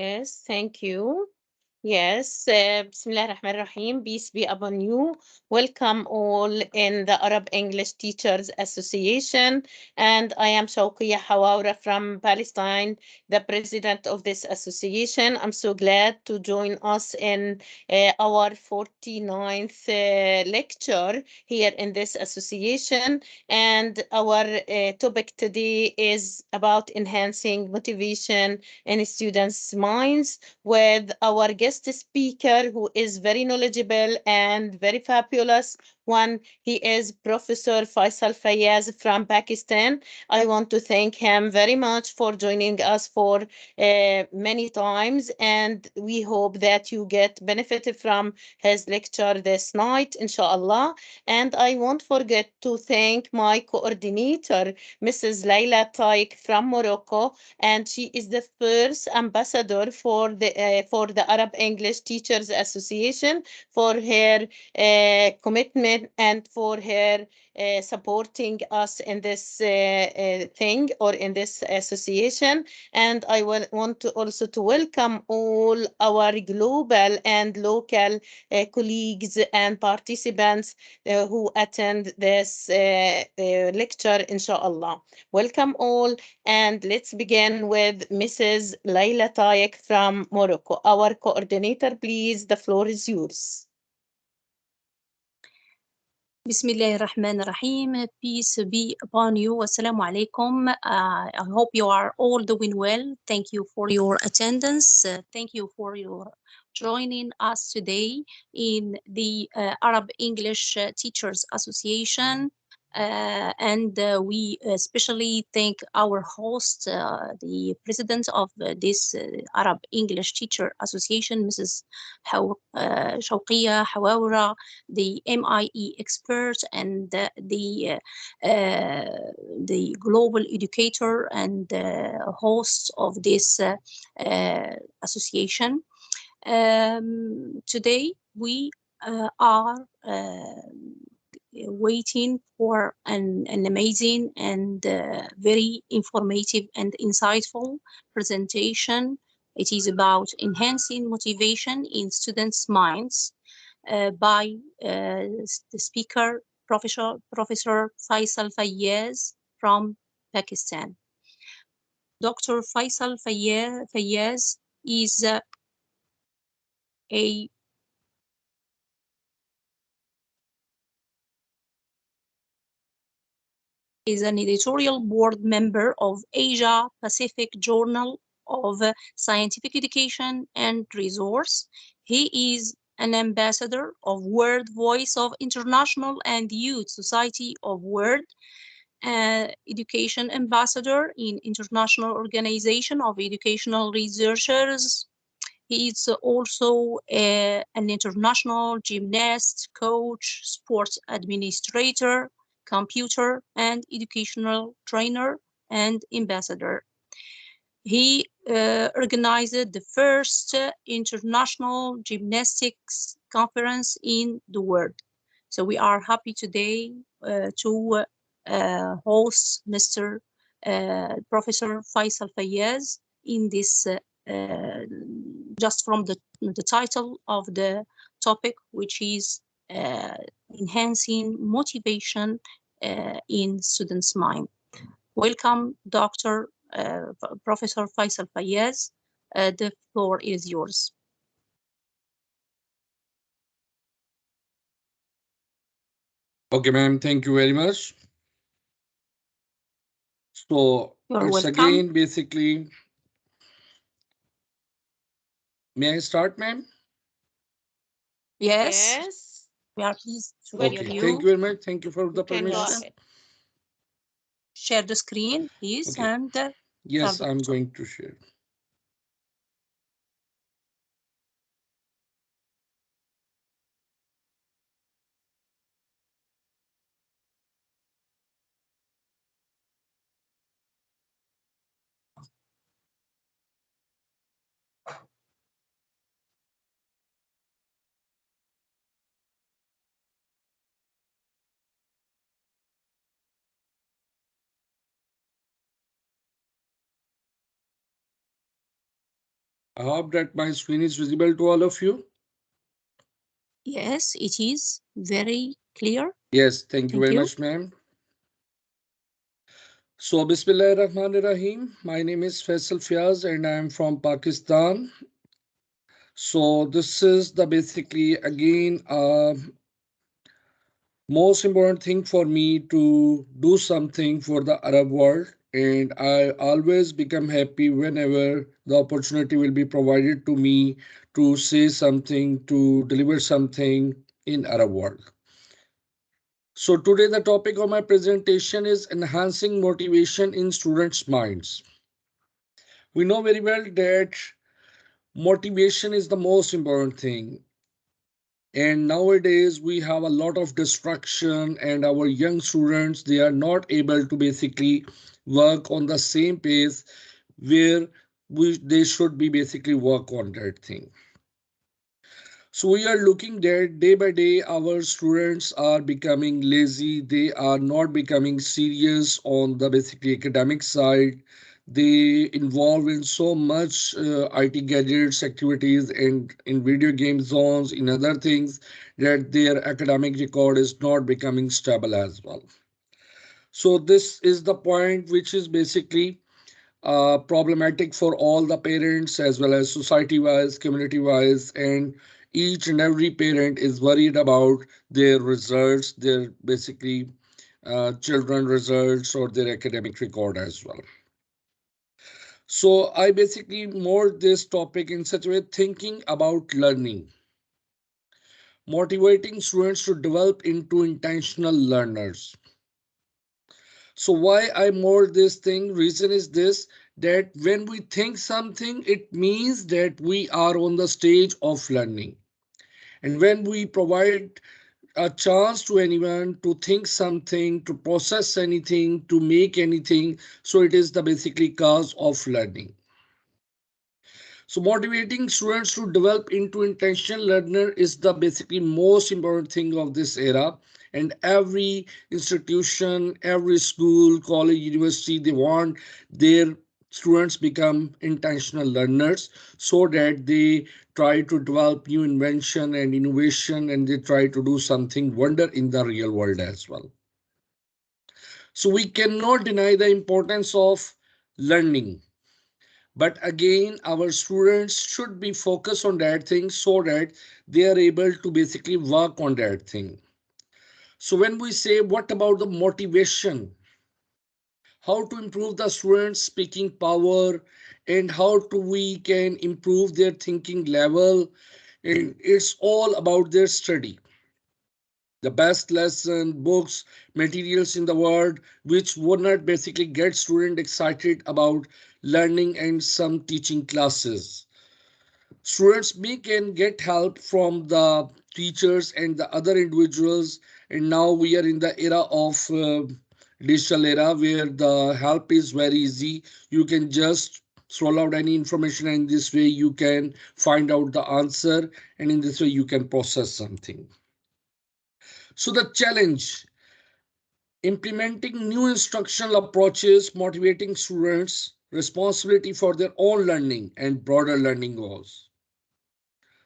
Yes, thank you. Yes, Bismillah ar-Rahman ar-Rahim. Peace be upon you. Welcome all in the Arab English Teachers Association. And I am Shawqiya Hawawra from Palestine, the president of this association. I'm so glad to join us in our 49th lecture here in this association. And our topic today is about enhancing motivation in students' minds with our guest speaker, who is very knowledgeable and very fabulous one. He is Professor Faisal Fayyaz from Pakistan. I want to thank him very much for joining us for many times, and we hope that you get benefited from his lecture this night, inshallah. And I won't forget to thank my coordinator, Mrs. Laila Taik from Morocco, and she is the first ambassador for the Arab English Teachers Association, for her commitment and for her supporting us in this thing, or in this association. And I will want to also to welcome all our global and local colleagues and participants who attend this lecture, inshallah. Welcome all, and let's begin with Mrs. Laila Taik from Morocco. Our coordinator, please, the floor is yours. Bismillah ar-Rahman ar-Rahim. Peace be upon you. Assalamu alaikum. I hope you are all doing well. Thank you for your attendance. Thank you for your joining us today in the Arab English Teachers Association. And we especially thank our host, the president of this Arab English Teacher Association, Mrs. Shawqiya Hawawra, the MIE expert, and the global educator and host of this association. Today we are waiting for an amazing and very informative and insightful presentation. It is about enhancing motivation in students' minds by the speaker, Professor Faisal Fayyaz from Pakistan. Dr. Faisal Fayyaz is an editorial board member of Asia Pacific Journal of Scientific Education and Resource. He is an ambassador of World Voice of International and Youth Society of World, education ambassador in International Organization of Educational Researchers. He is also an international gymnast, coach, sports administrator, computer and educational trainer, and ambassador. He organized the first international gymnastics conference in the world. So we are happy today to host Mr. Professor Faisal Fayyaz in this, just from the title of the topic, which is enhancing motivation in students' mind. Welcome, Dr. Professor Faisal Fayyaz. The floor is yours. Okay, ma'am, thank you very much. So You're it's welcome. again basically, may I start, ma'am? Yes. Yes. We are pleased to Well, hear Okay, you. thank you very much. Thank you for the You can go permission. ahead. Share the screen, please, Okay. and Yes, start the I'm talk. going to share. I hope that my screen is visible to all of you. Yes, it is very clear. Yes, thank you Thank very you. much, ma'am. So, Bismillahirrahmanirrahim. My name is Faisal Fayyaz and I am from Pakistan. So, this is the basically again most important thing for me to do something for the Arab world, and I always become happy whenever the opportunity will be provided to me to say something, to deliver something in Arab world. So today the topic of my presentation is enhancing motivation in students' minds. We know very well that motivation is the most important thing. And nowadays we have a lot of distraction, and our young students they are not able to basically work on the same pace where they should be basically work on that thing. So we are looking that day by day our students are becoming lazy. They are not becoming serious on the basically academic side. They involve in so much IT gadgets activities and in video game zones, in other things, that their academic record is not becoming stable as well. So this is the point which is basically problematic for all the parents as well as society wise, community wise, and each and every parent is worried about their results, their basically children results or their academic record as well. So I basically more this topic in such a way thinking about learning, motivating students to develop into intentional learners. So why I more this thing? Reason is this, that when we think something, it means that we are on the stage of learning. And when we provide a chance to anyone to think something, to process anything, to make anything, so it is the basically cause of learning. So motivating students to develop into intentional learner is the basically most important thing of this era. And every institution, every school, college, university, they want their students become intentional learners so that they try to develop new invention and innovation and they try to do something wonder in the real world as well. So we cannot deny the importance of learning, but again our students should be focused on that thing so that they are able to basically work on that thing. So when we say what about the motivation, how to improve the students speaking power, and how to we can improve their thinking level, and it's all about their study, the best lesson books materials in the world which would not basically get student excited about learning and some teaching classes. Students may can get help from the teachers and the other individuals, and now we are in the era of digital era where the help is very easy. You can just scroll out any information and this way you can find out the answer, and in this way you can process something. So the challenge, implementing new instructional approaches, motivating students, responsibility for their own learning and broader learning goals.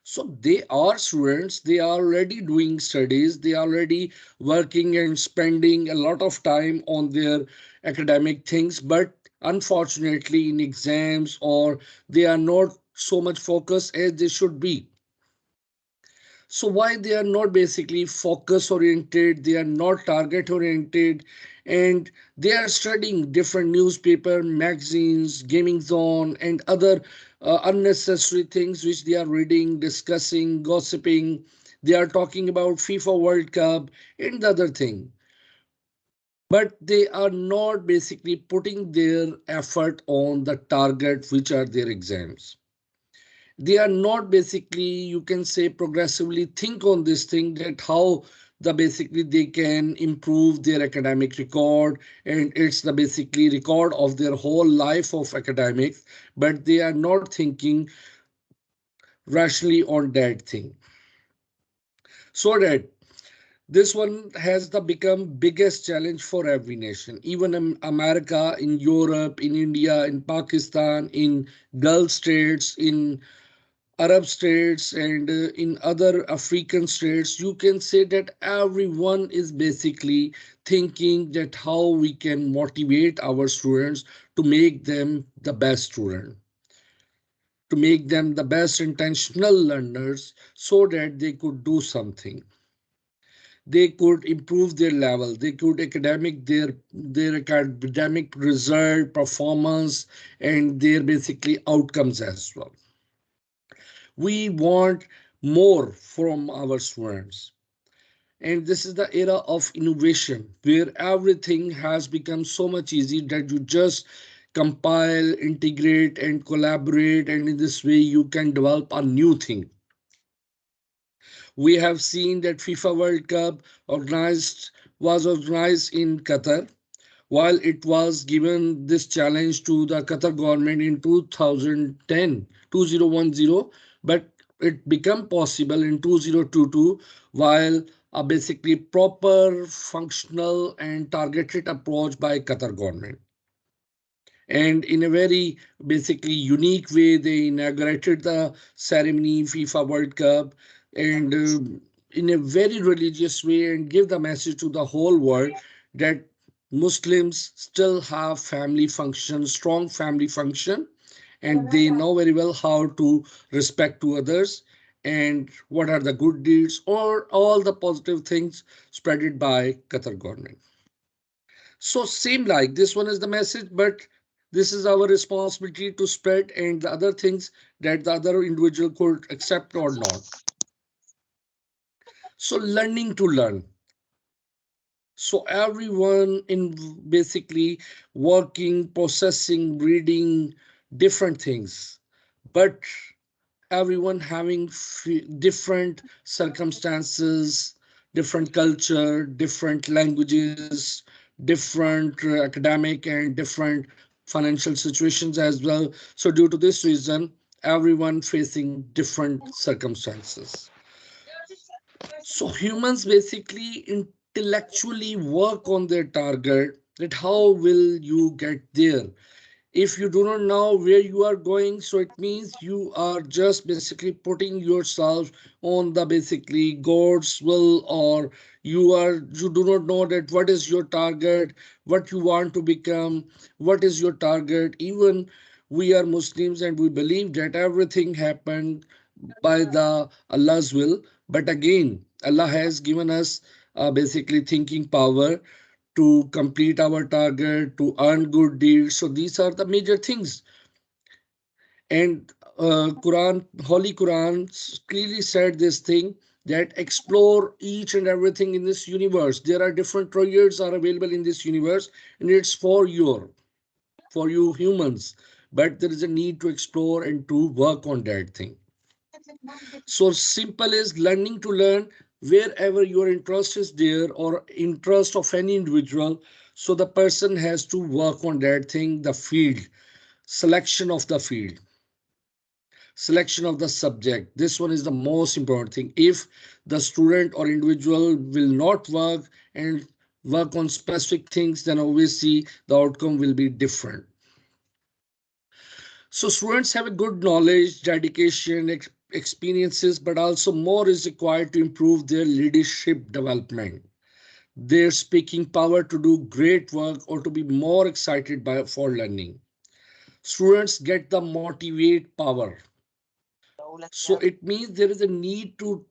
So they are students, they are already doing studies, they are already working and spending a lot of time on their academic things, but unfortunately in exams or they are not so much focused as they should be. So why they are not basically focus oriented, they are not target oriented, and they are studying different newspaper, magazines, gaming zone, and other unnecessary things which they are reading, discussing, gossiping. They are talking about FIFA World Cup and the other thing. But they are not basically putting their effort on the target, which are their exams. They are not basically, you can say, progressively think on this thing that how the basically they can improve their academic record, and it's the basically record of their whole life of academics, but they are not thinking rationally on that thing. So that This one has the become biggest challenge for every nation, even in America, in Europe, in India, in Pakistan, in Gulf states, in Arab states, and in other African states. You can say that everyone is basically thinking that how we can motivate our students to make them the best student, to make them the best intentional learners so that they could do something, they could improve their level, they could academic their academic result performance and their basically outcomes as well. We want more from our students, and this is the era of innovation where everything has become so much easy that you just compile, integrate and collaborate, and in this way you can develop a new thing. We have seen that FIFA World Cup was organized in Qatar, while it was given this challenge to the Qatar government in 2010, 2010, but it became possible in 2022, while a basically proper, functional and targeted approach by Qatar government. And in a very basically unique way, they inaugurated the ceremony, FIFA World Cup, and in a very religious way, and give the message to the whole world that Muslims still have family function, strong family function, and they know very well how to respect to others and what are the good deeds or all the positive things spreaded by Qatar government. So same like this one is the message, but this is our responsibility to spread and the other things that the other individual could accept or not. So learning to learn. So everyone in basically working, processing, reading different things, but everyone having different circumstances, different culture, different languages, different academic and different financial situations as well. So due to this reason, everyone facing different circumstances. So humans basically intellectually work on their target, that how will you get there. If you do not know where you are going, so it means you are just basically putting yourself on the basically God's will, or you do not know that what is your target, what you want to become, what is your target. Even we are Muslims and we believe that everything happened by the Allah's will, but again Allah has given us basically thinking power to complete our target, to earn good deeds. So these are the major things. And Quran, Holy Quran clearly said this thing, that explore each and everything in this universe. There are different treasures are available in this universe, and it's for you humans. But there is a need to explore and to work on that thing. So simple is learning to learn wherever your interest is there or interest of any individual. So the person has to work on that thing, the field, selection of the field, selection of the subject. This one is the most important thing. If the student or individual will not work and work on specific things, then obviously the outcome will be different. So students have a good knowledge, dedication, experiences, but also more is required to improve their leadership development, their speaking power to do great work or to be more excited for learning. Students get the motivate power. So it means there is a need to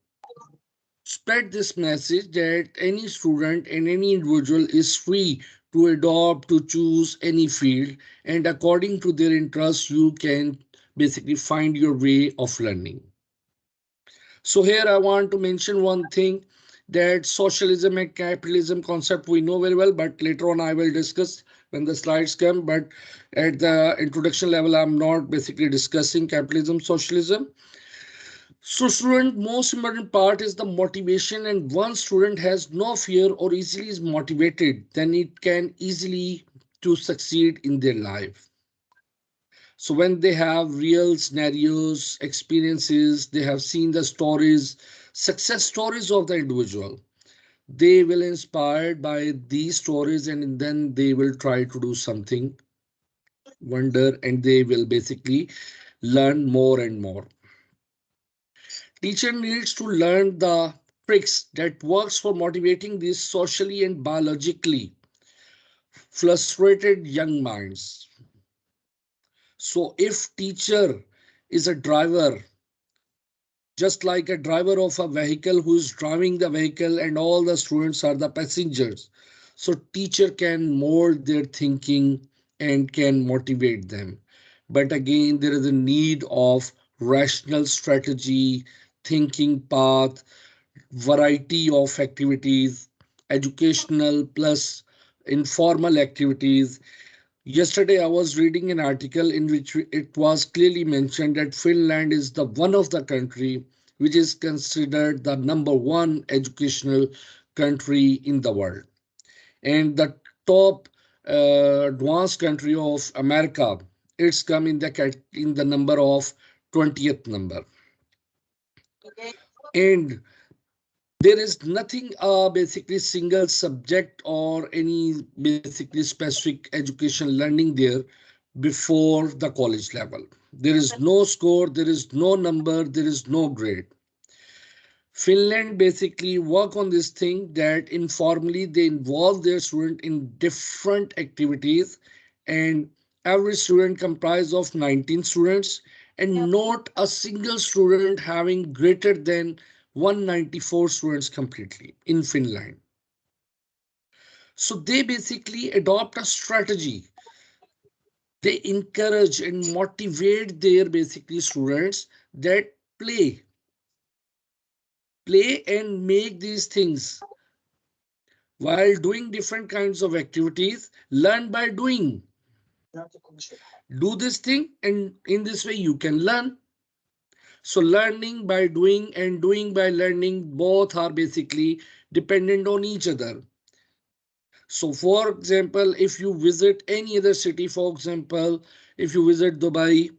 spread this message that any student and any individual is free to adopt, to choose any field, and according to their interests, you can basically find your way of learning. So here I want to mention one thing, that socialism and capitalism concept we know very well, but later on I will discuss when the slides come. But at the introduction level, I'm not basically discussing capitalism, socialism. So student, most important part is the motivation, and one student has no fear or easily is motivated, then it can easily to succeed in their life. So when they have real scenarios, experiences, they have seen the stories, success stories of the individual. They will inspired by these stories, and then they will try to do something wonder, and they will basically learn more and more. Teacher needs to learn the tricks that works for motivating these socially and biologically frustrated young minds. So if teacher is a driver, just like a driver of a vehicle who is driving the vehicle and all the students are the passengers, so teacher can mold their thinking and can motivate them. But again, there is a need of rational strategy, thinking path, variety of activities, educational plus informal activities. Yesterday, I was reading an article in which it was clearly mentioned that Finland is the one of the country which is considered the number one educational country in the world, and the top advanced country of America. It's come in the number of 20th number, and there is nothing basically single subject or any basically specific education learning there before the college level. There is no score, there is no number, there is no grade. Finland basically work on this thing that informally they involve their student in different activities, and every student comprised of 19 students, and not a single student having greater than 194 students completely in Finland. So they basically adopt a strategy. They encourage and motivate their basically students that play and make these things while doing different kinds of activities. Learn by doing. Do this thing, and in this way you can learn. So learning by doing and doing by learning, both are basically dependent on each other. So for example, if you visit any other city, for example, if you visit Dubai,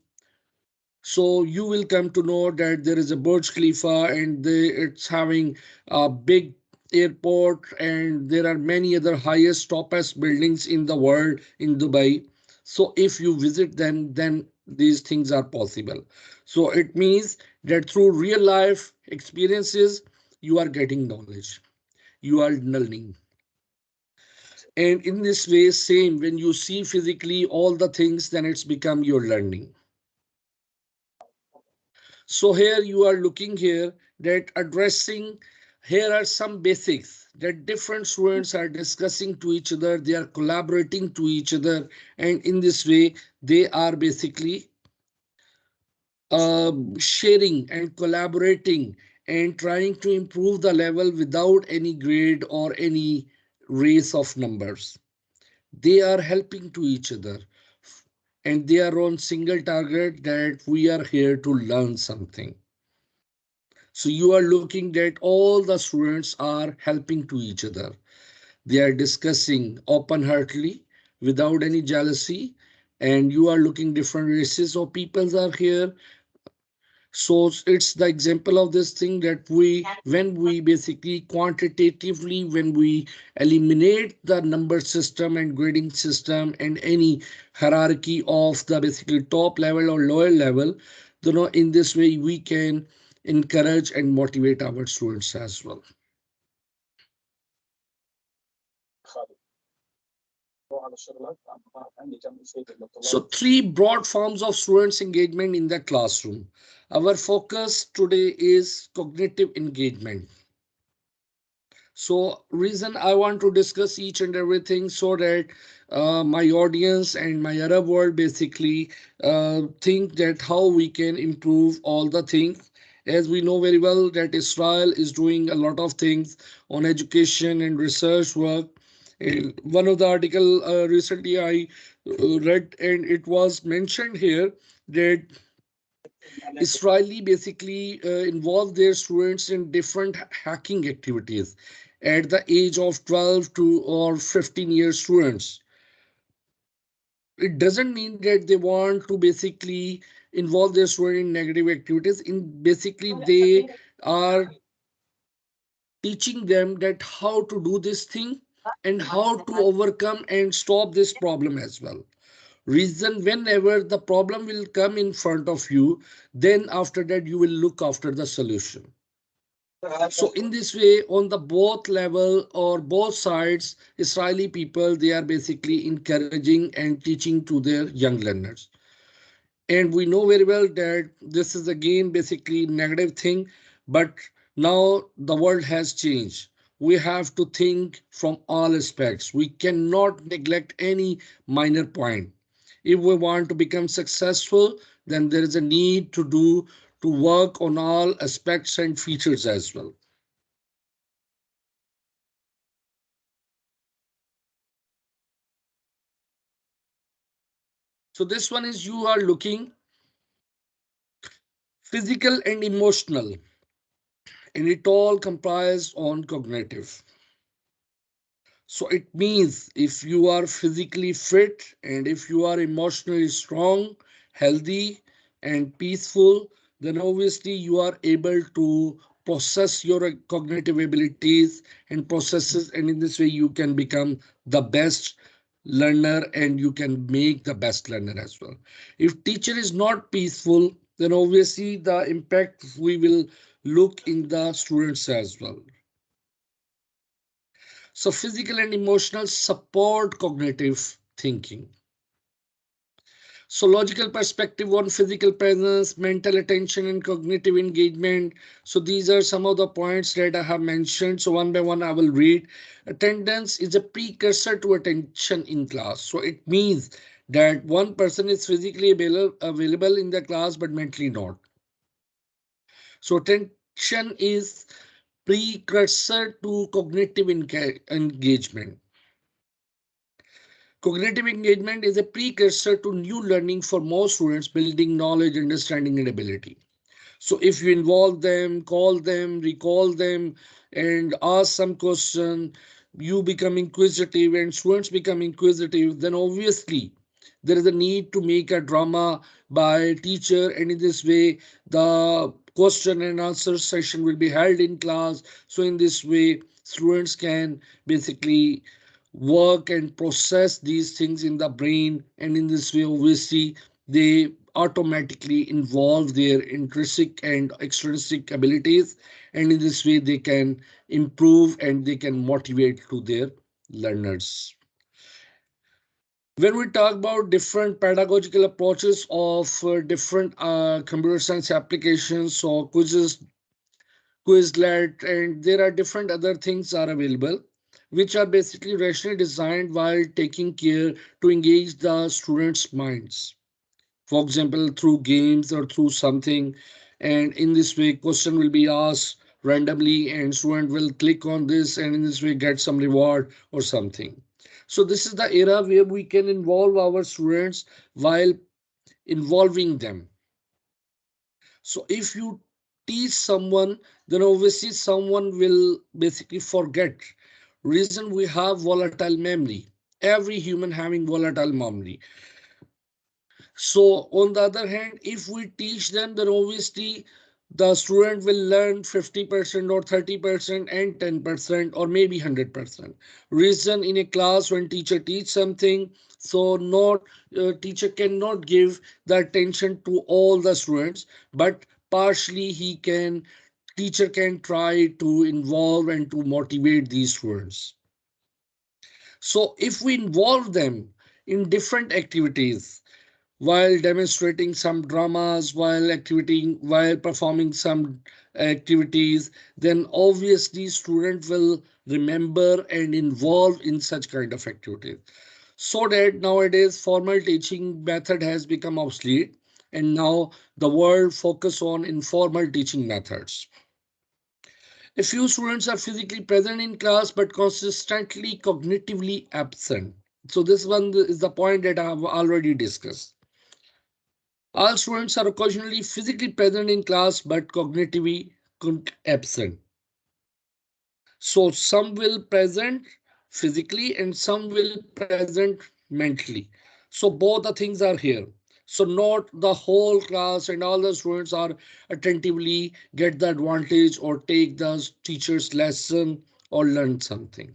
so you will come to know that there is a Burj Khalifa, and it's having a big airport, and there are many other highest topest buildings in the world in Dubai. So if you visit them, then these things are possible. So it means that through real life experiences, you are getting knowledge, you are learning. And in this way, same, when you see physically all the things, then it's become your learning. So here you are looking here that addressing, here are some basics that different students are discussing to each other, they are collaborating to each other, and in this way they are basically sharing and collaborating and trying to improve the level without any grade or any race of numbers. They are helping to each other, and they are on single target that we are here to learn something. So you are looking that all the students are helping to each other. They are discussing open-heartedly without any jealousy, and you are looking different races of peoples are here. So it's the example of this thing that when we basically quantitatively, when we eliminate the number system and grading system and any hierarchy of the basically top level or lower level, in this way we can encourage and motivate our students as well. So three broad forms of students engagement in the classroom. Our focus today is cognitive engagement. So reason I want to discuss each and everything so that my audience and my Arab world basically think that how we can improve all the things. As we know very well that Israel is doing a lot of things on education and research work. And one of the article recently I read, and it was mentioned here that Israeli basically involve their students in different hacking activities at the age of 12 to or 15 years students. It doesn't mean that they want to basically involve their student in negative activities. In basically they are teaching them that how to do this thing and how to overcome and stop this problem as well. Reason, whenever the problem will come in front of you, then after that you will look after the solution. So in this way, on the both level or both sides, Israeli people, they are basically encouraging and teaching to their young learners. And we know very well that this is again basically negative thing, but now the world has changed. We have to think from all aspects. We cannot neglect any minor point. If we want to become successful, then there is a need to work on all aspects and features as well. So this one is you are looking physical and emotional, and it all comprised on cognitive. So it means if you are physically fit and if you are emotionally strong, healthy, and peaceful, then obviously you are able to process your cognitive abilities and processes, and in this way you can become the best learner and you can make the best learner as well. If teacher is not peaceful, then obviously the impact we will look in the students as well. So physical and emotional support cognitive thinking. So logical perspective on physical presence, mental attention, and cognitive engagement. So these are some of the points that I have mentioned. So one by one I will read. Attendance is a precursor to attention in class. So it means that one person is physically available in the class but mentally not. So attention is precursor to cognitive engagement. Cognitive engagement is a precursor to new learning for most students, building knowledge, understanding, and ability. So if you involve them, call them, recall them, and ask some question, you become inquisitive and students become inquisitive, then obviously there is a need to make a drama by teacher, and in this way the question and answer session will be held in class. So in this way students can basically work and process these things in the brain, and in this way obviously they automatically involve their intrinsic and extrinsic abilities, and in this way they can improve and they can motivate to their learners. When we talk about different pedagogical approaches of different computer science applications, so quizzes, Quizlet, and there are different other things are available, which are basically rationally designed while taking care to engage the students' minds. For example, through games or through something, and in this way, question will be asked randomly, and student will click on this, and in this way, get some reward or something. So this is the era where we can involve our students while involving them. So if you teach someone, then obviously someone will basically forget. Reason, we have volatile memory. Every human having volatile memory. So on the other hand, if we teach them, then obviously the student will learn 50% or 30% and 10% or maybe 100%. Reason, in a class when teacher teach something, so not teacher cannot give the attention to all the students, but partially he can teacher can try to involve and to motivate these students. So if we involve them in different activities, while demonstrating some dramas, while performing some activities, then obviously student will remember and involve in such kind of activities. So that nowadays formal teaching method has become obsolete, and now the world focus on informal teaching methods. A few students are physically present in class but consistently cognitively absent. So this one is the point that I have already discussed. All students are occasionally physically present in class but cognitively absent. So some will present physically and some will present mentally. So both the things are here. So not the whole class and all the students are attentively get the advantage or take the teacher's lesson or learn something.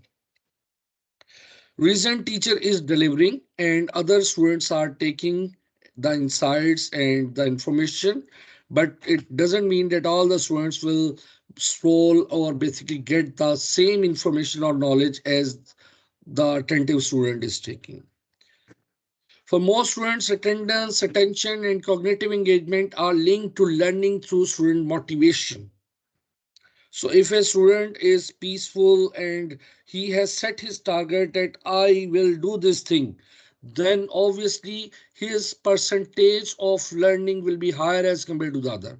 Reason teacher is delivering and other students are taking the insights and the information, but it doesn't mean that all the students will scroll or basically get the same information or knowledge as the attentive student is taking. For most students, attendance, attention, and cognitive engagement are linked to learning through student motivation. So, if a student is peaceful and he has set his target that I will do this thing, then obviously his percentage of learning will be higher as compared to the other.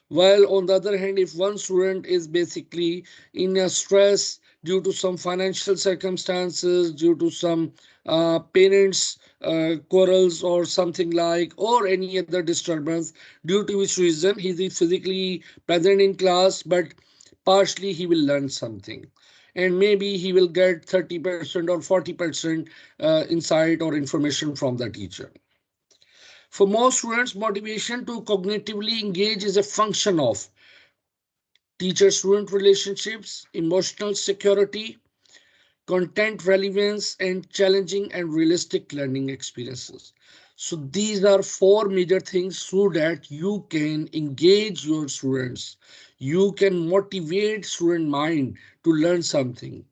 While on the other hand, if one student is basically in a stress due to some financial circumstances, due to some parents' quarrels or something like, or any other disturbance, due to which reason he is physically present in class, but partially he will learn something. And maybe he will get 30% or 40% insight or information from the teacher. For most students, motivation to cognitively engage is a function of teacher student relationships, emotional security, content relevance, and challenging and realistic learning experiences. So, these are four major things so that you can engage your students. You can motivate student mind to learn something.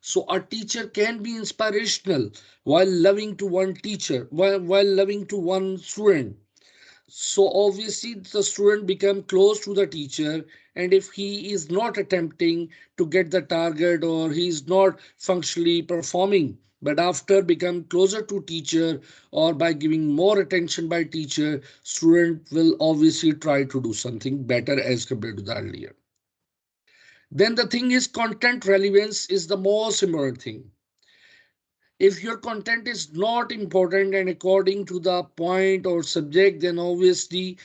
So, a teacher can be inspirational while loving to one teacher, while loving to one student. So obviously the student become close to the teacher, and if he is not attempting to get the target or he is not functionally performing, but after become closer to teacher or by giving more attention by teacher, student will obviously try to do something better as compared to the earlier. Then the thing is content relevance is the most important thing. If your content is not important and according to the point or subject, then obviously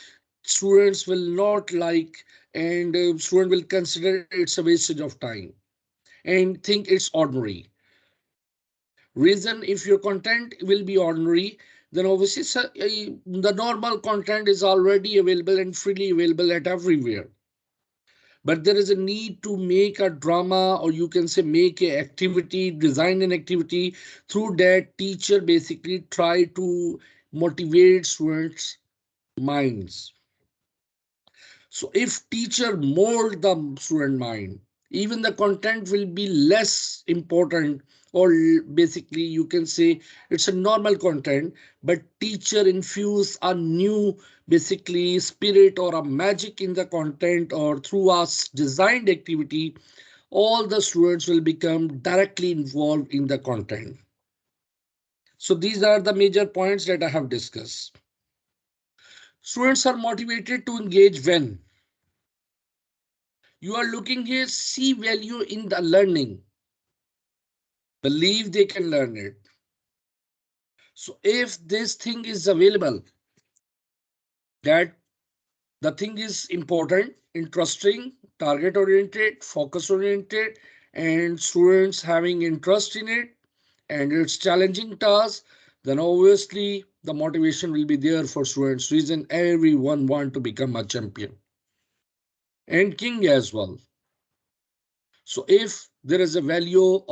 students will not like, and student will consider it's a wastage of time and think it's ordinary. Reason, if your content will be ordinary, then obviously the normal content is already available and freely available at everywhere. But there is a need to make a drama, or you can say make a activity, design an activity through that teacher basically try to motivate students minds. So if teacher mold the student mind, even the content will be less important, or basically you can say it's a normal content, but teacher infuse a new basically spirit or a magic in the content or through a designed activity, all the students will become directly involved in the content. So these are the major points that I have discussed. Students are motivated to engage when you are looking here, see value in the learning, believe they can learn it. So if this thing is available, that the thing is important, interesting, target oriented, focus oriented, and students having interest in it, and it's challenging task, then obviously the motivation will be there for students. Reason everyone want to become a champion and king as well. So if there is a value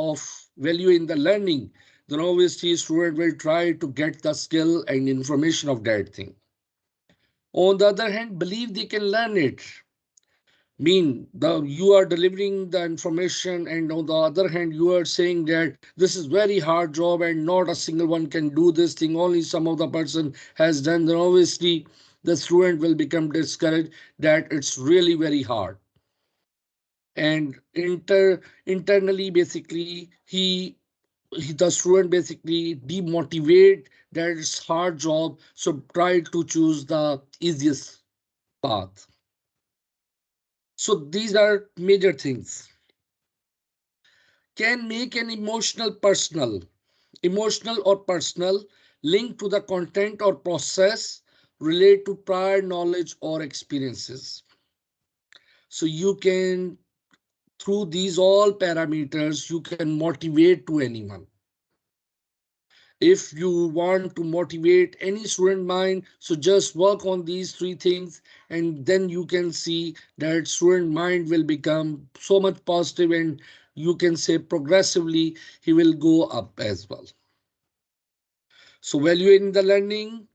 in the learning, then obviously student will try to get the skill and information of that thing. On the other hand, believe they can learn it. Mean the you are delivering the information, and on the other hand, you are saying that this is very hard job and not a single one can do this thing. Only some of the person has done. Then obviously the student will become discouraged that it's really very hard, and internally basically the student basically demotivate that it's hard job, so try to choose the easiest path. So these are major things. Can make an emotional or personal link to the content or process, relate to prior knowledge or experiences. So you can, through these all parameters, you can motivate to anyone. If you want to motivate any student mind, so just work on these three things, and then you can see that student mind will become so much positive, and you can say progressively he will go up as well. So valuing the learning,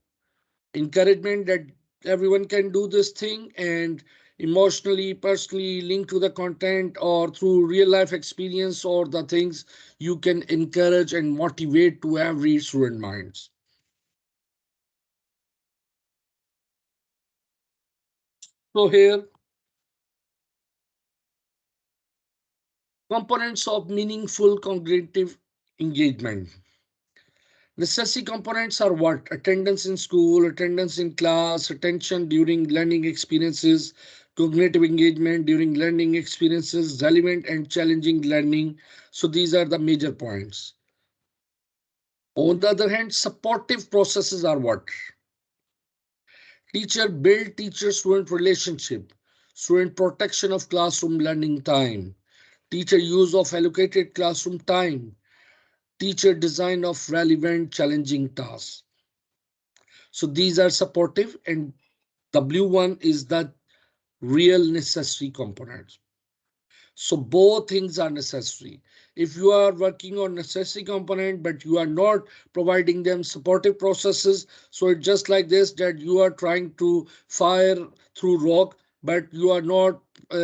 encouragement that everyone can do this thing, and emotionally, personally linked to the content or through real life experience or the things you can encourage and motivate to every student minds. So here, components of meaningful cognitive engagement. Necessary components are what? Attendance in school, attendance in class, attention during learning experiences, cognitive engagement during learning experiences, relevant and challenging learning. So these are the major points. On the other hand, supportive processes are what? Teacher build teacher-student relationship, student protection of classroom learning time, teacher use of allocated classroom time, teacher design of relevant challenging tasks. So these are supportive, and the blue one is the real necessary components. So both things are necessary. If you are working on necessary component, but you are not providing them supportive processes, so it's just like this, that you are trying to fire through rock, but you are not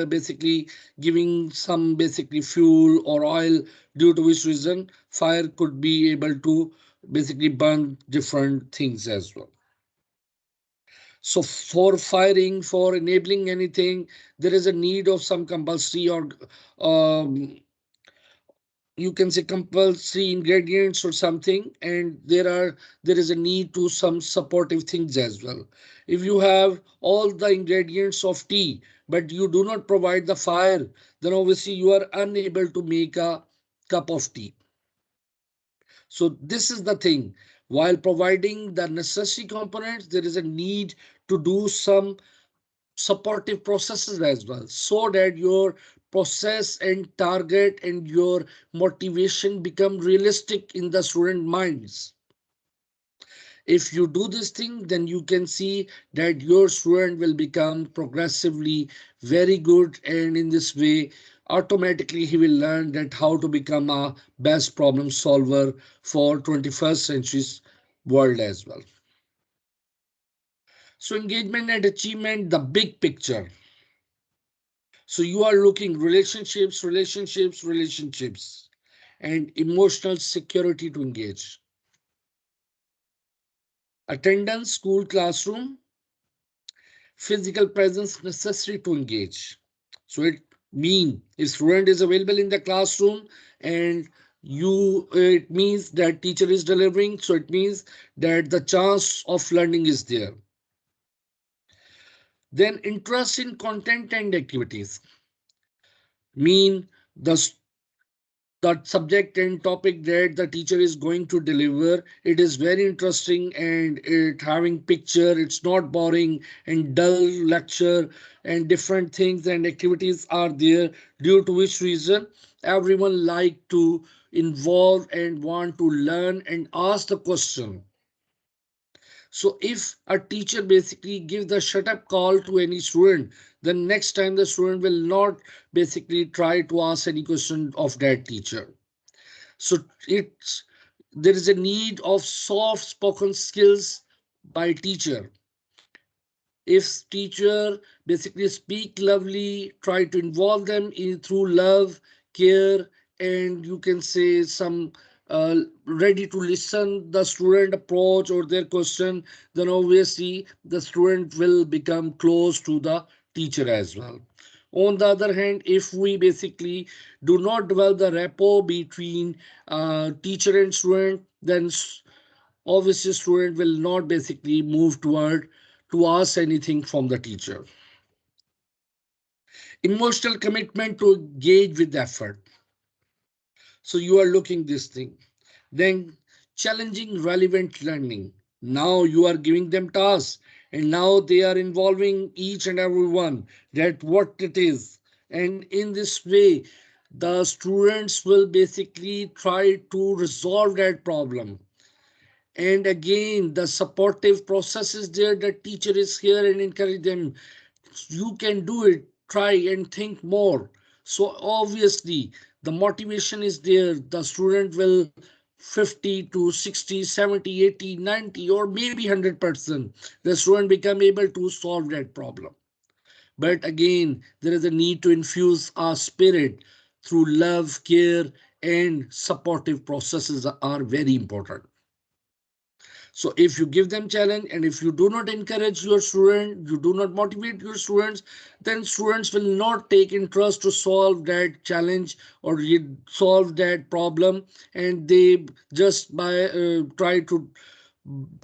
basically giving some basically fuel or oil, due to which reason fire could be able to basically burn different things as well. So for firing, for enabling anything, there is a need of some compulsory or um, you can say compulsory ingredients or something, and there is a need to some supportive things as well. If you have all the ingredients of tea, but you do not provide the fire, then obviously you are unable to make a cup of tea. So this is the thing. While providing the necessary components, there is a need to do some supportive processes as well, so that your process and target and your motivation become realistic in the student minds. If you do this thing, then you can see that your student will become progressively very good, and in this way automatically he will learn that how to become a best problem solver for 21st century's world as well. So engagement and achievement, the big picture. So you are looking relationships, relationships, relationships, and emotional security to engage. Attendance, school, classroom, physical presence necessary to engage. So it means if student is available in the classroom, and it means that teacher is delivering. So it means that the chance of learning is there. Then interest in content and activities mean the that subject and topic that the teacher is going to deliver, it is very interesting, and it having picture, it's not boring and dull lecture, and different things and activities are there, due to which reason everyone like to involve and want to learn and ask the question. So if a teacher basically gives the shut up call to any student, then next time the student will not basically try to ask any question of that teacher. So it's there is a need of soft spoken skills by teacher. If teacher basically speak lovely, try to involve them in through love, care, and you can say some ready to listen the student approach or their question, then obviously the student will become close to the teacher as well. On the other hand, if we basically do not develop the rapport between teacher and student, then obviously student will not basically move toward to ask anything from the teacher. Emotional commitment to engage with effort. So you are looking this thing. Then challenging relevant learning. Now you are giving them tasks, and now they are involving each and every one that what it is. And in this way, the students will basically try to resolve that problem. And again, the supportive process is there. The teacher is here and encourage them. You can do it. Try and think more. So obviously, the motivation is there. The student will 50 to 60, 70, 80, 90, or maybe 100%. The student become able to solve that problem. But again, there is a need to infuse our spirit through love, care, and supportive processes are very important. So if you give them challenge and if you do not encourage your student, you do not motivate your students, then students will not take interest to solve that challenge or solve that problem, and they just by try to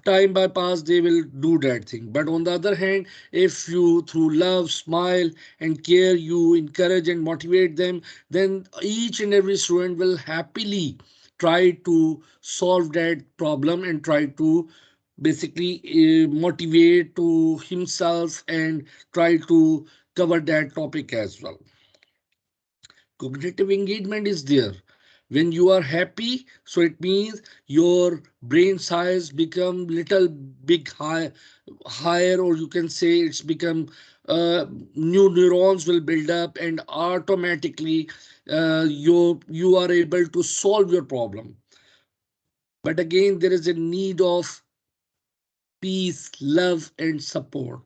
time by pass they will do that thing. But on the other hand, if you through love, smile, and care you encourage and motivate them, then each and every student will happily try to solve that problem and try to basically motivate to himself and try to cover that topic as well. Cognitive engagement is there. When you are happy, so it means your brain size become little big higher, or you can say it's become new neurons will build up and automatically you are able to solve your problem. But again, there is a need of peace, love, and support.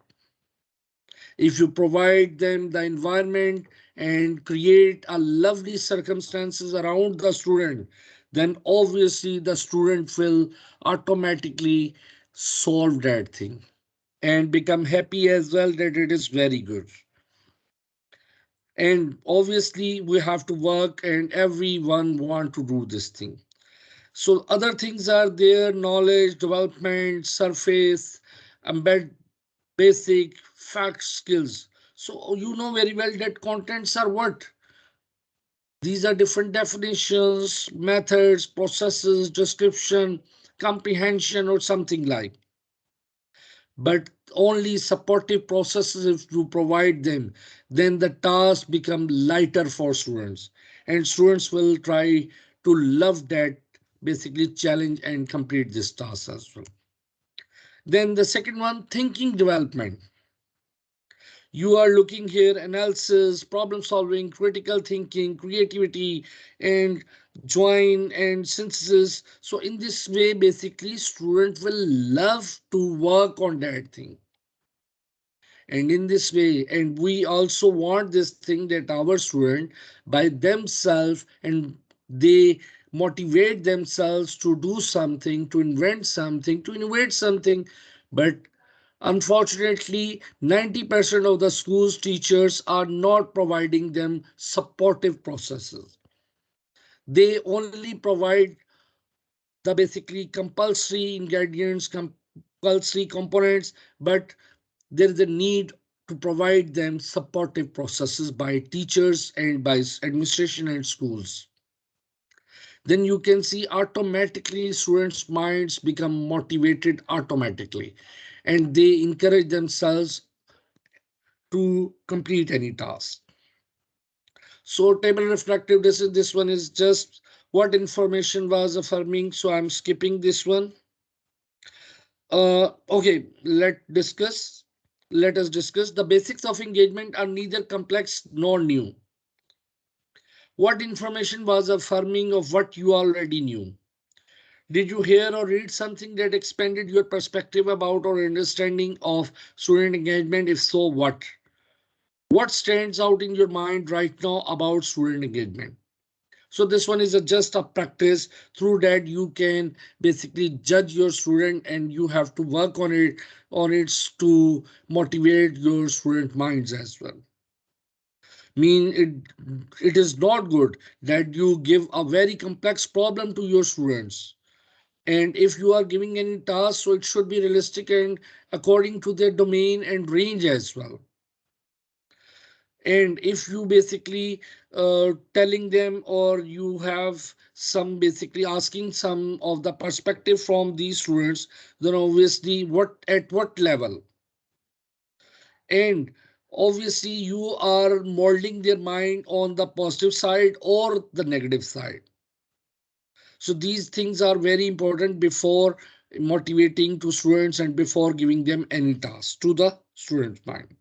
If you provide them the environment and create a lovely circumstances around the student, then obviously the student will automatically solve that thing and become happy as well, that it is very good. And obviously we have to work and everyone want to do this thing. So other things are there: knowledge development, surface, embed, basic, fact, skills. So you know very well that contents are what? These are different definitions, methods, processes, description, comprehension, or something like. But only supportive processes, if you provide them, then the task become lighter for students. And students will try to love that basically challenge and complete this task as well. Then the second one, thinking development. You are looking here analysis, problem solving, critical thinking, creativity, and join and synthesis. So in this way, basically, students will love to work on that thing. And in this way, and we also want this thing that our student by themselves and they motivate themselves to do something, to invent something, to innovate something. But unfortunately, 90% of the schools teachers are not providing them supportive processes. They only provide the basically compulsory ingredients, compulsory components, but there is a need to provide them supportive processes by teachers and by administration and schools. Then you can see automatically students' minds become motivated automatically and they encourage themselves to complete any task. So table reflective, this one is just what information was affirming. So I'm skipping this one. Okay, let us discuss. The basics of engagement are neither complex nor new. What information was affirming of what you already knew? Did you hear or read something that expanded your perspective about or understanding of student engagement? If so, what? What stands out in your mind right now about student engagement? So this one is just a practice. Through that you can basically judge your student and you have to work on it to motivate your student minds as well. Mean it is not good that you give a very complex problem to your students. And if you are giving any task, so it should be realistic and according to their domain and range as well. And if you basically telling them or you have some basically asking some of the perspective from these students, then obviously what at what level, and obviously you are molding their mind on the positive side or the negative side. So these things are very important before motivating to students and before giving them any task to the student's mind.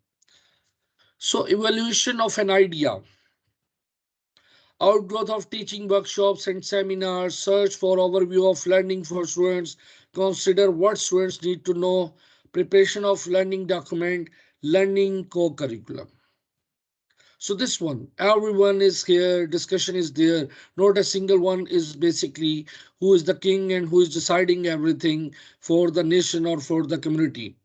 So evaluation of an idea, outgrowth of teaching workshops and seminars, search for overview of learning for students, consider what students need to know, preparation of learning document, learning co-curriculum. So this one, everyone is here, discussion is there, not a single one is basically who is the king and who is deciding everything for the nation or for the community.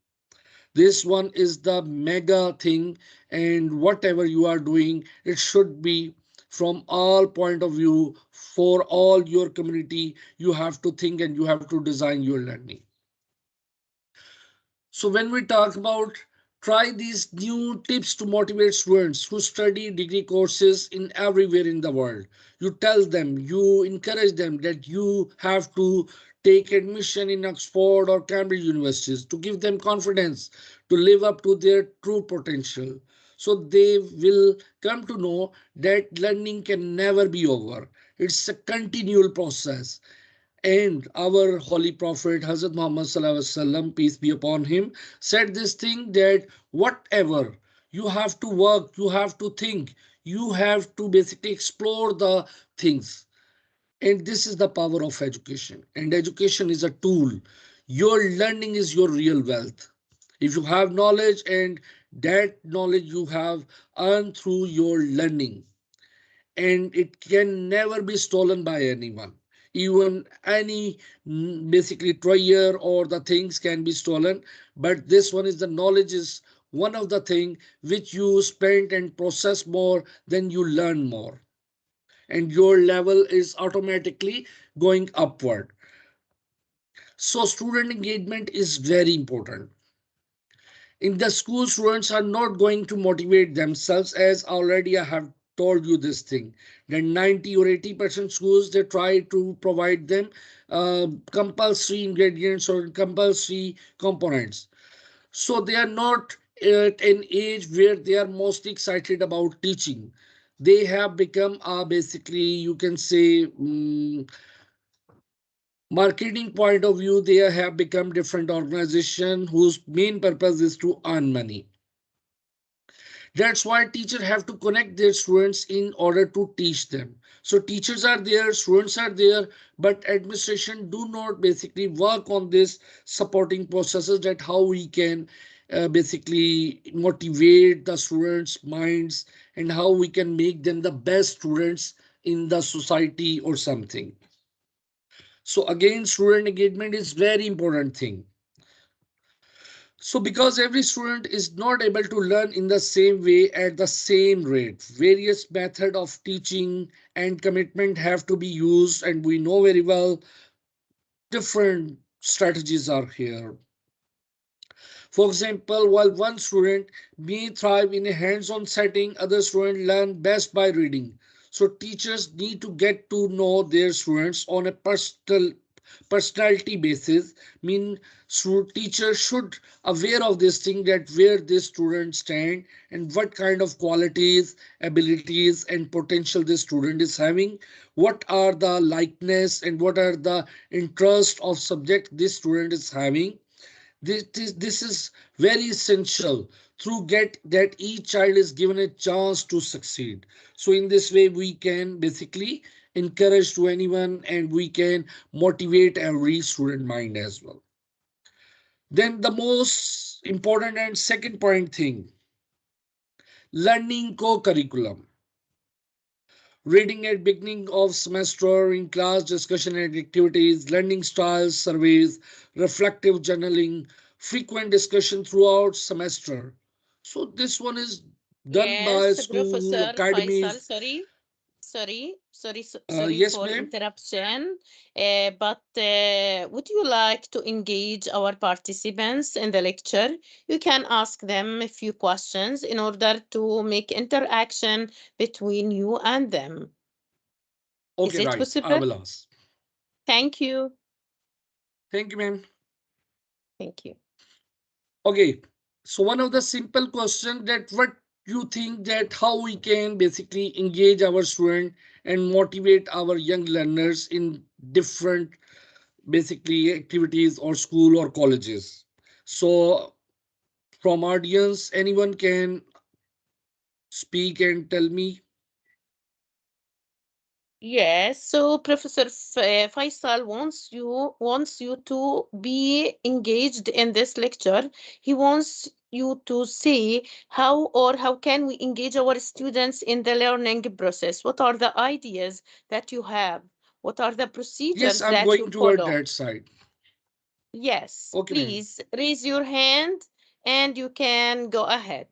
This one is the mega thing, and whatever you are doing, it should be from all point of view for all your community. You have to think and you have to design your learning. So when we talk about try these new tips to motivate students who study degree courses in everywhere in the world. You tell them, you encourage them that you have to take admission in Oxford or Cambridge universities to give them confidence to live up to their true potential. So they will come to know that learning can never be over. It's a continual process. And our holy prophet Hazrat Muhammad Sallallahu Alaihi Wasallam, peace be upon him, said this thing that whatever you have to work, you have to think, you have to basically explore the things. And this is the power of education. And education is a tool. Your learning is your real wealth. If you have knowledge and that knowledge you have earned through your learning, and it can never be stolen by anyone. Even any basically treasure or the things can be stolen, but this one is the knowledge is one of the thing which you spend and process more, then you learn more, and your level is automatically going upward. So student engagement is very important. In the school, students are not going to motivate themselves, as already I have told you this thing. Then 90 or 80% schools, they try to provide them compulsory ingredients or compulsory components. So they are not at an age where they are most excited about teaching. They have become basically, you can say, marketing point of view, they have become different organization whose main purpose is to earn money. That's why teachers have to connect their students in order to teach them. So teachers are there, students are there, but administration do not basically work on this supporting processes that how we can basically motivate the students' minds and how we can make them the best students in the society or something. So again, student engagement is very important thing. So because every student is not able to learn in the same way at the same rate, various method of teaching and commitment have to be used, and we know very well different strategies are here. For example, while one student may thrive in a hands-on setting, other students learn best by reading. So teachers need to get to know their students on a personality basis. Mean teacher should aware of this thing that where this student stand and what kind of qualities, abilities and potential this student is having, what are the likeness and what are the interest of subject this student is having. This is very essential to get that each child is given a chance to succeed. So in this way we can basically encourage to anyone and we can motivate every student mind as well. Then the most important and second point thing, learning co-curriculum. Reading at beginning of semester, in class discussion and activities, learning styles, surveys, reflective journaling, frequent discussion throughout semester. So this one is done by Yes, school, Professor Faisal, academies. sorry Yes, for ma'am. interruption. But would you like to engage our participants in the lecture? You can ask them a few questions in order to make interaction between you and them. Is Okay, it right. I possible? will ask. Thank you. Thank you, ma'am. Thank you. Okay. So one of the simple question that what you think that how we can basically engage our student and motivate our young learners in different basically activities or school or colleges. So from audience, anyone can speak and tell me. Yes, so Professor Faisal wants you to be engaged in this lecture. He wants you to say how can we engage our students in the learning process? What are the ideas that you have? What are the Yes, procedures I'm that you going toward follow? that side. Yes, Okay, ma'am. please raise your hand and you can go ahead.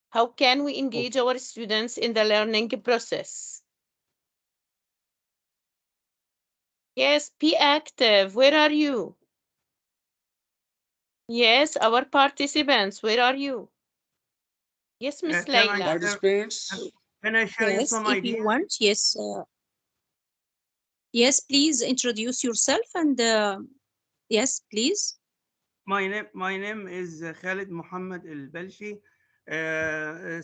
How can we Okay. engage our students in the learning process? Yes, be active. Where are you? Yes, our participants, where are you? Yes, Miss Can I Laila. share? Participants, Can I share you Yes, some if you ideas? want, yes, yes, please introduce yourself and yes, please. My name is Khalid Mohammed El Belshi.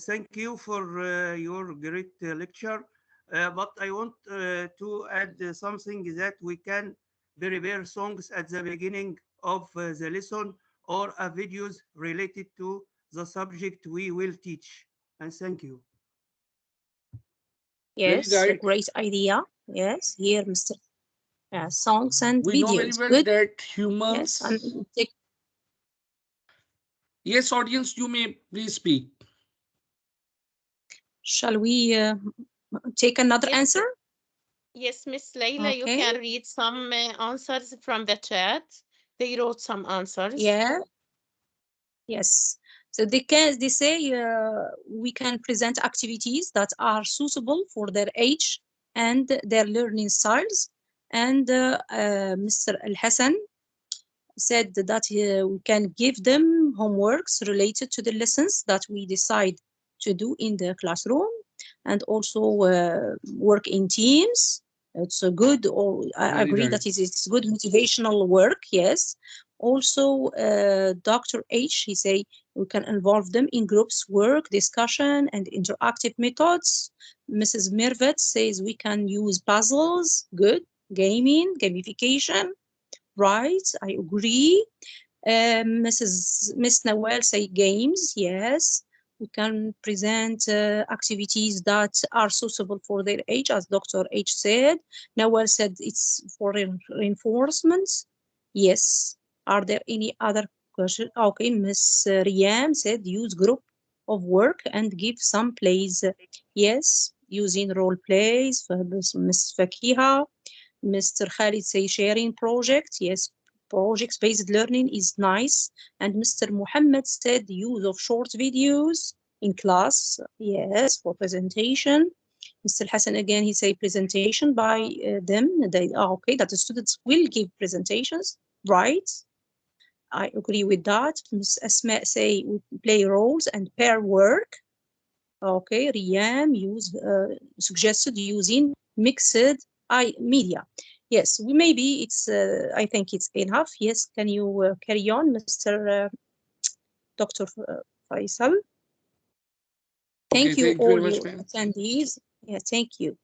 Thank you for your great lecture. But I want to add something that we can prepare songs at the beginning of the lesson or videos related to the subject we will teach. And thank you. very Yes, a right. great idea. Yes, here, Mr. Songs and We know very videos. well Good. that Yes, humans. and Yes, audience, you may please speak. shall we take another Yes, answer? yes, Miss Laila, you Okay. can read some answers from the chat. They wrote some answers. Yeah. Yes. So they say we can present activities that are suitable for their age and their learning styles. And Mr. Al Hassan said that we can give them homeworks related to the lessons that we decide to do in the classroom, and also work in teams. It's a good, or I Very agree right. that it's good motivational work. Yes. Also, Dr. H, he say we can involve them in groups work, discussion, and interactive methods. Mrs. Mirvet says we can use puzzles, good, gaming, gamification. Right, I agree. Miss Nawal say games. Yes, we can present activities that are suitable for their age, as Dr. H said. Nawal said it's for reinforcements. Yes. Are there any other questions? Okay, Miss Riyam said use group of work and give some plays. Yes, using role plays. Miss Fakiha. Mr. Khalid say sharing project. Yes, projects based learning is nice. And Mr. Muhammad said use of short videos in class. Yes, for presentation. Mr. Hassan again, he say presentation by them. They okay that the students will give presentations, right? I agree with that. Ms. Asma say we play roles and pair work. Okay, Riyam suggested using mixed media. Yes, we maybe it's. I think it's enough. Yes, can you carry on, Mr. Dr. Faisal? Okay, Thank you, thank you very all much, your ma'am. attendees. Yeah, thank you.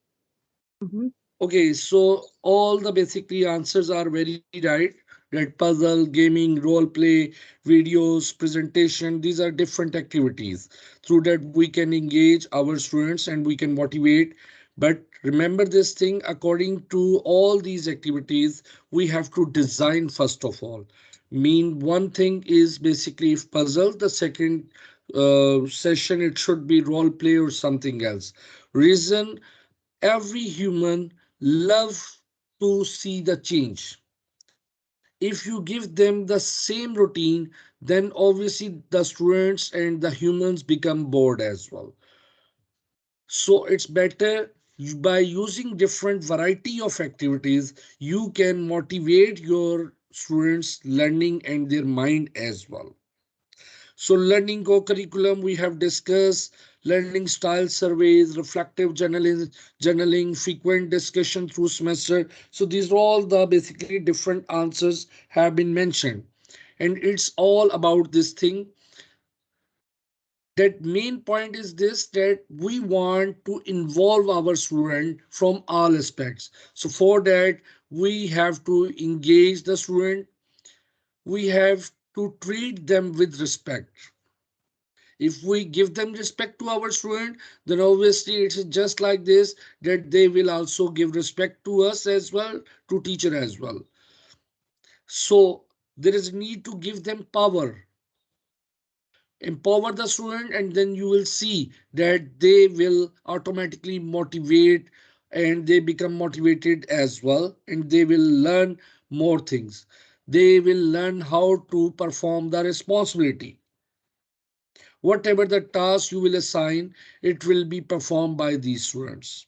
Mhm. Okay, so all the basically answers are very right. That puzzle, gaming, role play, videos, presentation, these are different activities. Through that, we can engage our students and we can motivate. But remember this thing, according to all these activities, we have to design first of all. Mean one thing is basically if puzzle, the second session it should be role play or something else. Reason every human love to see the change. If you give them the same routine, then obviously the students and the humans become bored as well. So it's better by using different variety of activities, you can motivate your students learning and their mind as well. So, learning co-curriculum we have discussed, learning style surveys, reflective journaling, frequent discussion through semester. So these are all the basically different answers have been mentioned, and it's all about this thing. That main point is this, that we want to involve our student from all aspects. So for that we have to engage the student, we have to treat them with respect. If we give them respect to our student, then obviously it's just like this, that they will also give respect to us as well, to teacher as well. So there is a need to give them power, empower the student, and then you will see that they will automatically motivate, and they become motivated as well, and they will learn more things. They will learn how to perform the responsibility. Whatever the task you will assign, it will be performed by these students.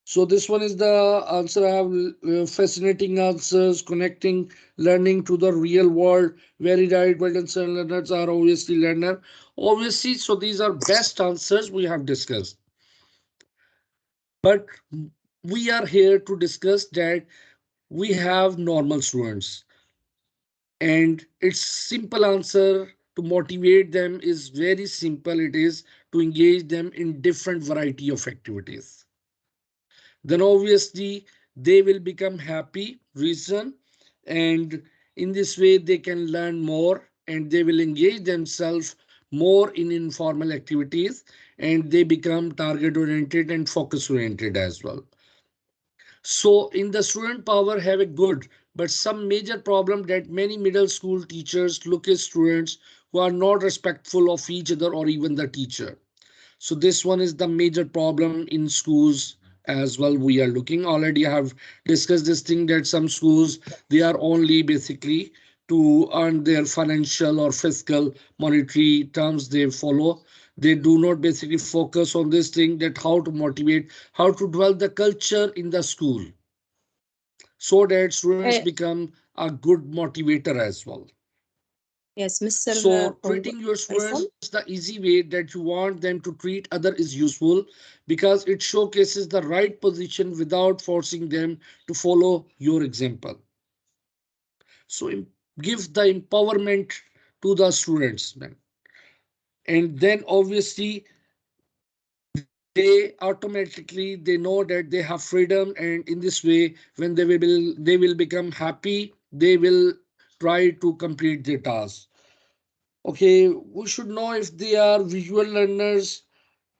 So this one is the answer. I have fascinating answers, connecting learning to the real world. Very right. Well done, sir. Learners are obviously learner. Obviously, so these are best answers we have discussed. But we are here to discuss that we have normal students, and its simple answer to motivate them is very simple. It is to engage them in different variety of activities. Then obviously they will become happy reason, and in this way they can learn more, and they will engage themselves more in informal activities, and they become target oriented and focus oriented as well. So in the student power have a good, but some major problem that many middle school teachers look at students who are not respectful of each other or even the teacher. So this one is the major problem in schools as well. We are looking already. I have discussed this thing that some schools, they are only basically to earn their financial or fiscal monetary terms they follow. They do not basically focus on this thing, that how to motivate, how to develop the culture in the school, so that students become a good motivator as well. Yes, Mr. So treating your Faisal. students the easy way that you want them to treat other is useful, because it showcases the right position without forcing them to follow your example. So give the empowerment to the students, man. And then obviously they automatically they know that they have freedom, and in this way when they will become happy, they will try to complete their task. Okay, we should know if they are visual learners,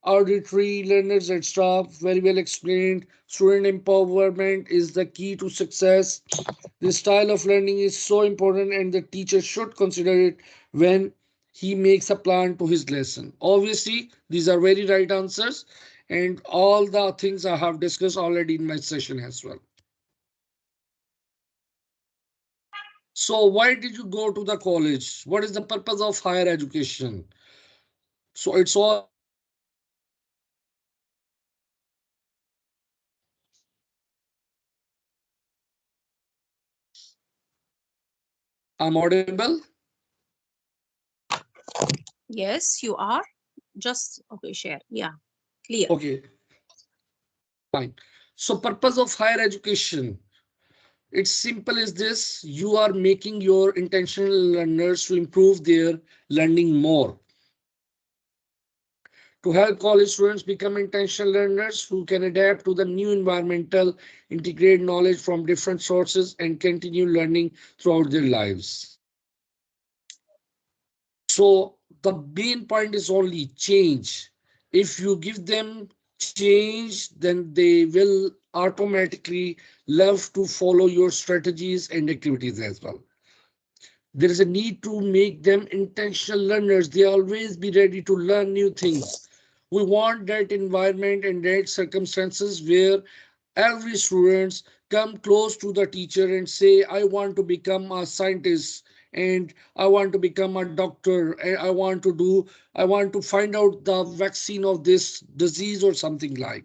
auditory learners, etc. Very well explained. Student empowerment is the key to success. This style of learning is so important, and the teacher should consider it when he makes a plan to his lesson. Obviously, these are very right answers, and all the things I have discussed already in my session as well. So, why did you go to the college? What is the purpose of higher education? So, it's all about learning. I'm audible? Yes, you are. Just okay, share. Yeah, clear. Okay, fine. So, purpose of higher education. It's simple as this. You are making your intentional learners to improve their learning more. To help college students become intentional learners who can adapt to the new environmental, integrate knowledge from different sources, and continue learning throughout their lives. So the main point is only change. If you give them change, then they will automatically love to follow your strategies and activities as well. There is a need to make them intentional learners. They always be ready to learn new things. We want that environment and that circumstances where every students come close to the teacher and say, I want to become a scientist, and I want to become a doctor, and I want to find out the vaccine of this disease or something like.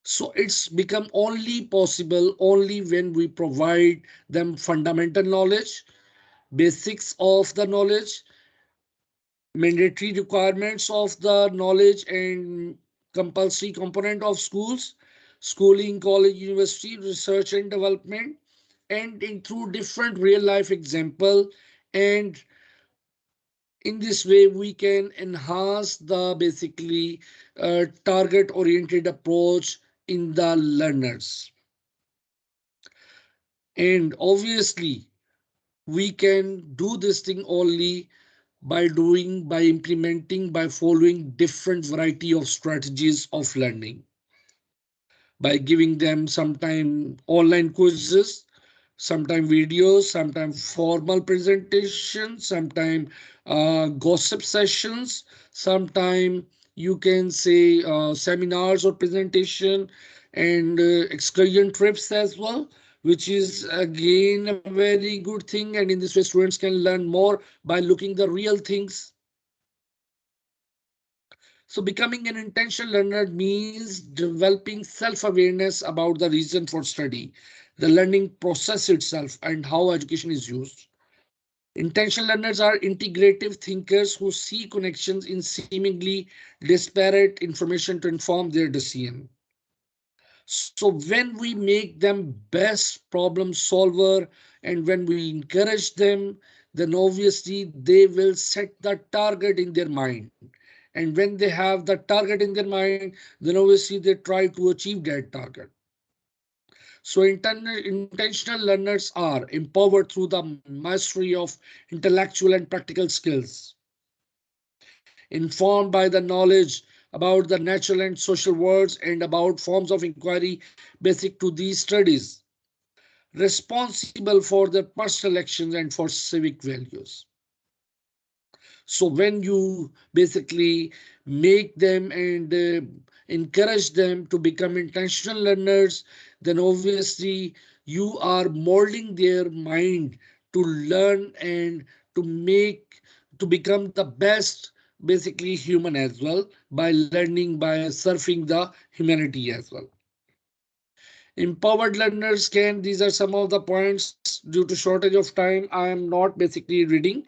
So it's become only possible only when we provide them fundamental knowledge, basics of the knowledge, mandatory requirements of the knowledge, and compulsory component of schools, schooling, college, university, research and development, and in through different real life example, and In this way, we can enhance the basically target oriented approach in the learners. And obviously, we can do this thing only by implementing, by following different variety of strategies of learning, by giving them sometime online quizzes, sometime videos, sometime formal presentation, sometime gossip sessions, sometime you can say seminars or presentation, and excursion trips as well, which is again a very good thing. And in this way, students can learn more by looking the real things. So becoming an intentional learner means developing self-awareness about the reason for study, the learning process itself, and how education is used. Intentional learners are integrative thinkers who see connections in seemingly disparate information to inform their decision. So when we make them best problem solver and when we encourage them, then obviously they will set the target in their mind. And when they have the target in their mind, then obviously they try to achieve that target. So intentional learners are empowered through the mastery of intellectual and practical skills, informed by the knowledge about the natural and social worlds and about forms of inquiry basic to these studies, responsible for their personal actions and for civic values. So when you basically make them and encourage them to become intentional learners, then obviously you are molding their mind to learn and to make to become the best basically human as well by learning by surfing the humanity as well. Empowered learners can, these are some of the points. Due to shortage of time, I am not basically reading.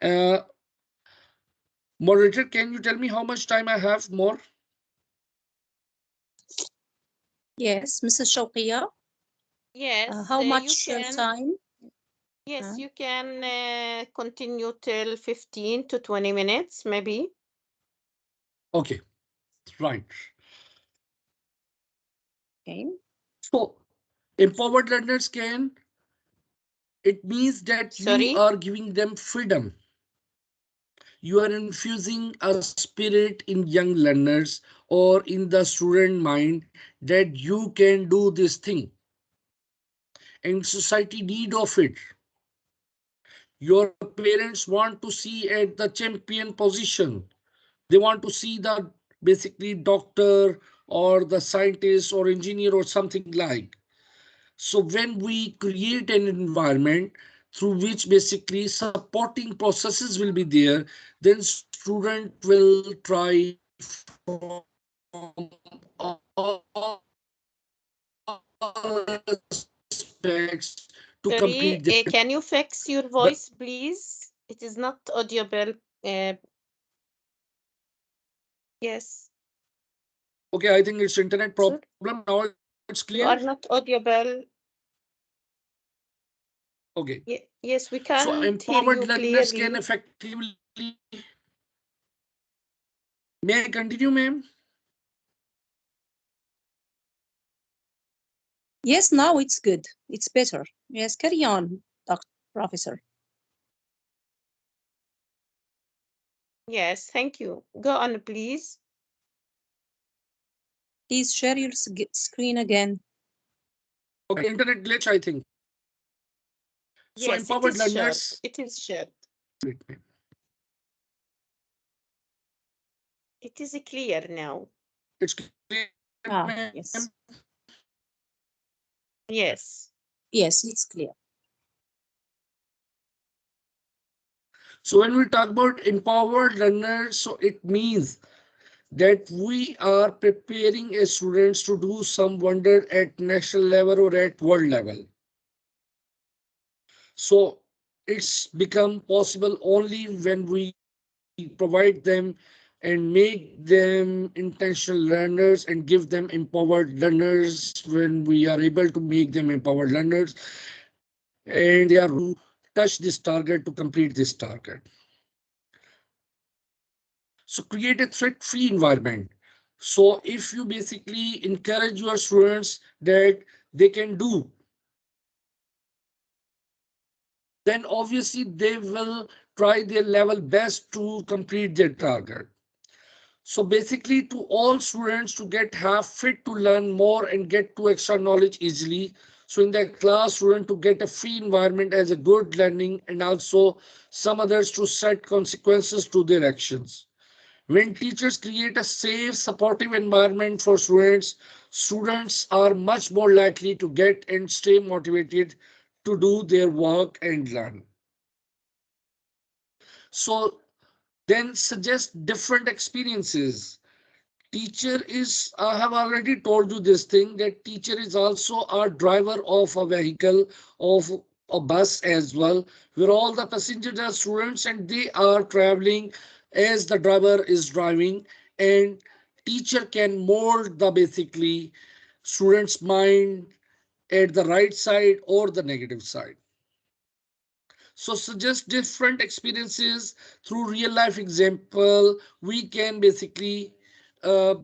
Uh, Moderator, can you tell me how much time I have more? Yes, Mrs. Shawqiya, Yes, how you much can. time? Yes, Uh, you can continue till 15 to 20 minutes, maybe. Okay, right. okay. So, empowered learners can, it means that you Sorry. are giving them freedom. You are infusing a spirit in young learners or in the student mind that you can do this thing and society need of it. Your parents want to see at the champion position. They want to see the basically doctor or the scientist or engineer or something like. So when we create an environment through which basically supporting processes will be there, then student will try from all aspects to Sorry. complete their. Can you fix your But voice, please? It is not audible. Uh, yes. okay, I think it's internet Sir, problem. Now it's clear. you are not audible. Okay. Yes, we So can't hear empowered you learners can clearly. effectively. May I continue, ma'am? Yes, now it's good. It's better. Yes, carry on, Dr. Professor. Yes, thank you. Go on, please. Please share your screen again. Okay, internet glitch, I think. So Yes, it empowered is shared. learners. It is shared. Wait, wait. It is clear now. It's clear, ma'am. Yes. Yes. Yes, it's clear. So when we talk about empowered learners, so it means that we are preparing a students to do some wonder at national level or at world level. So it's become possible only when we provide them and make them intentional learners and give them empowered learners. When we are able to make them empowered learners and they are to touch this target to complete this target. So create a threat-free environment. So if you basically encourage your students that they can do, then obviously they will try their level best to complete their target. So basically to all students to get have fit to learn more and get to extra knowledge easily. So in the class, student to get a free environment as a good learning, and also some others to set consequences to their actions. When teachers create a safe, supportive environment for students, students are much more likely to get and stay motivated to do their work and learn. So then suggest different experiences. Teacher is, I have already told you this thing, that teacher is also a driver of a vehicle, of a bus as well, where all the passengers are students and they are traveling as the driver is driving, and teacher can mold the basically student's mind at the right side or the negative side. So suggest different experiences through real life example. We can basically uh,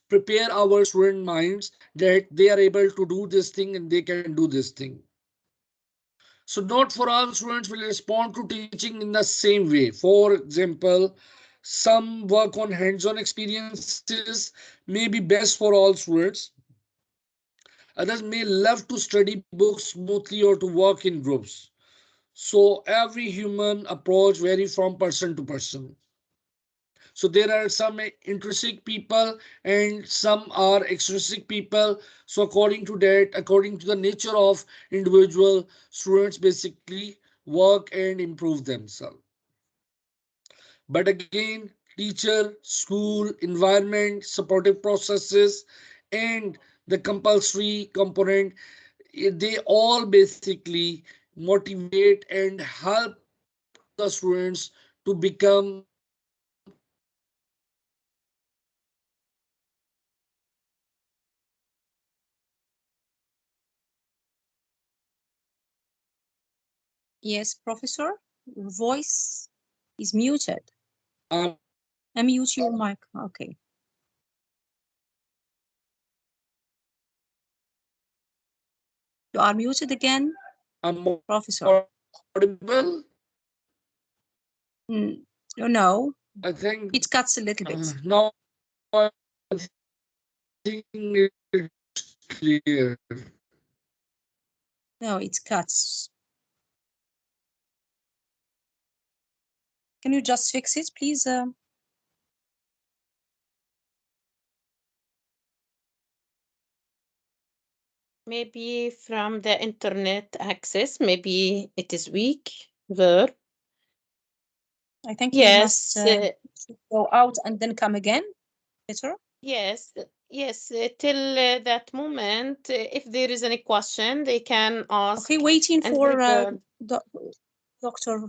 prepare our student minds that they are able to do this thing and they can do this thing. So not for all students will respond to teaching in the same way. For example, some work on hands-on experiences may be best for all students. Others may love to study books smoothly or to work in groups. So every human approach vary from person to person. So there are some intrinsic people and some are extrinsic people. So according to that, according to the nature of individual, students basically work and improve themselves. But again, teacher, school, environment, supportive processes, and the compulsory component, they all basically motivate and help the students to become Yes, Professor, your voice is muted. I'm Unmute your mic. Okay. You are muted again, I'm Professor. audible. Mm, no, I think it cuts a little bit. now I think it's clear. No, it cuts. Can you just fix it, please? Maybe from the internet access, maybe it is weak there. I think you must Yes, go out and then come again. Better. yes, yes. Till that moment, if there is any question, they can Okay, ask waiting and for prepare. Doctor.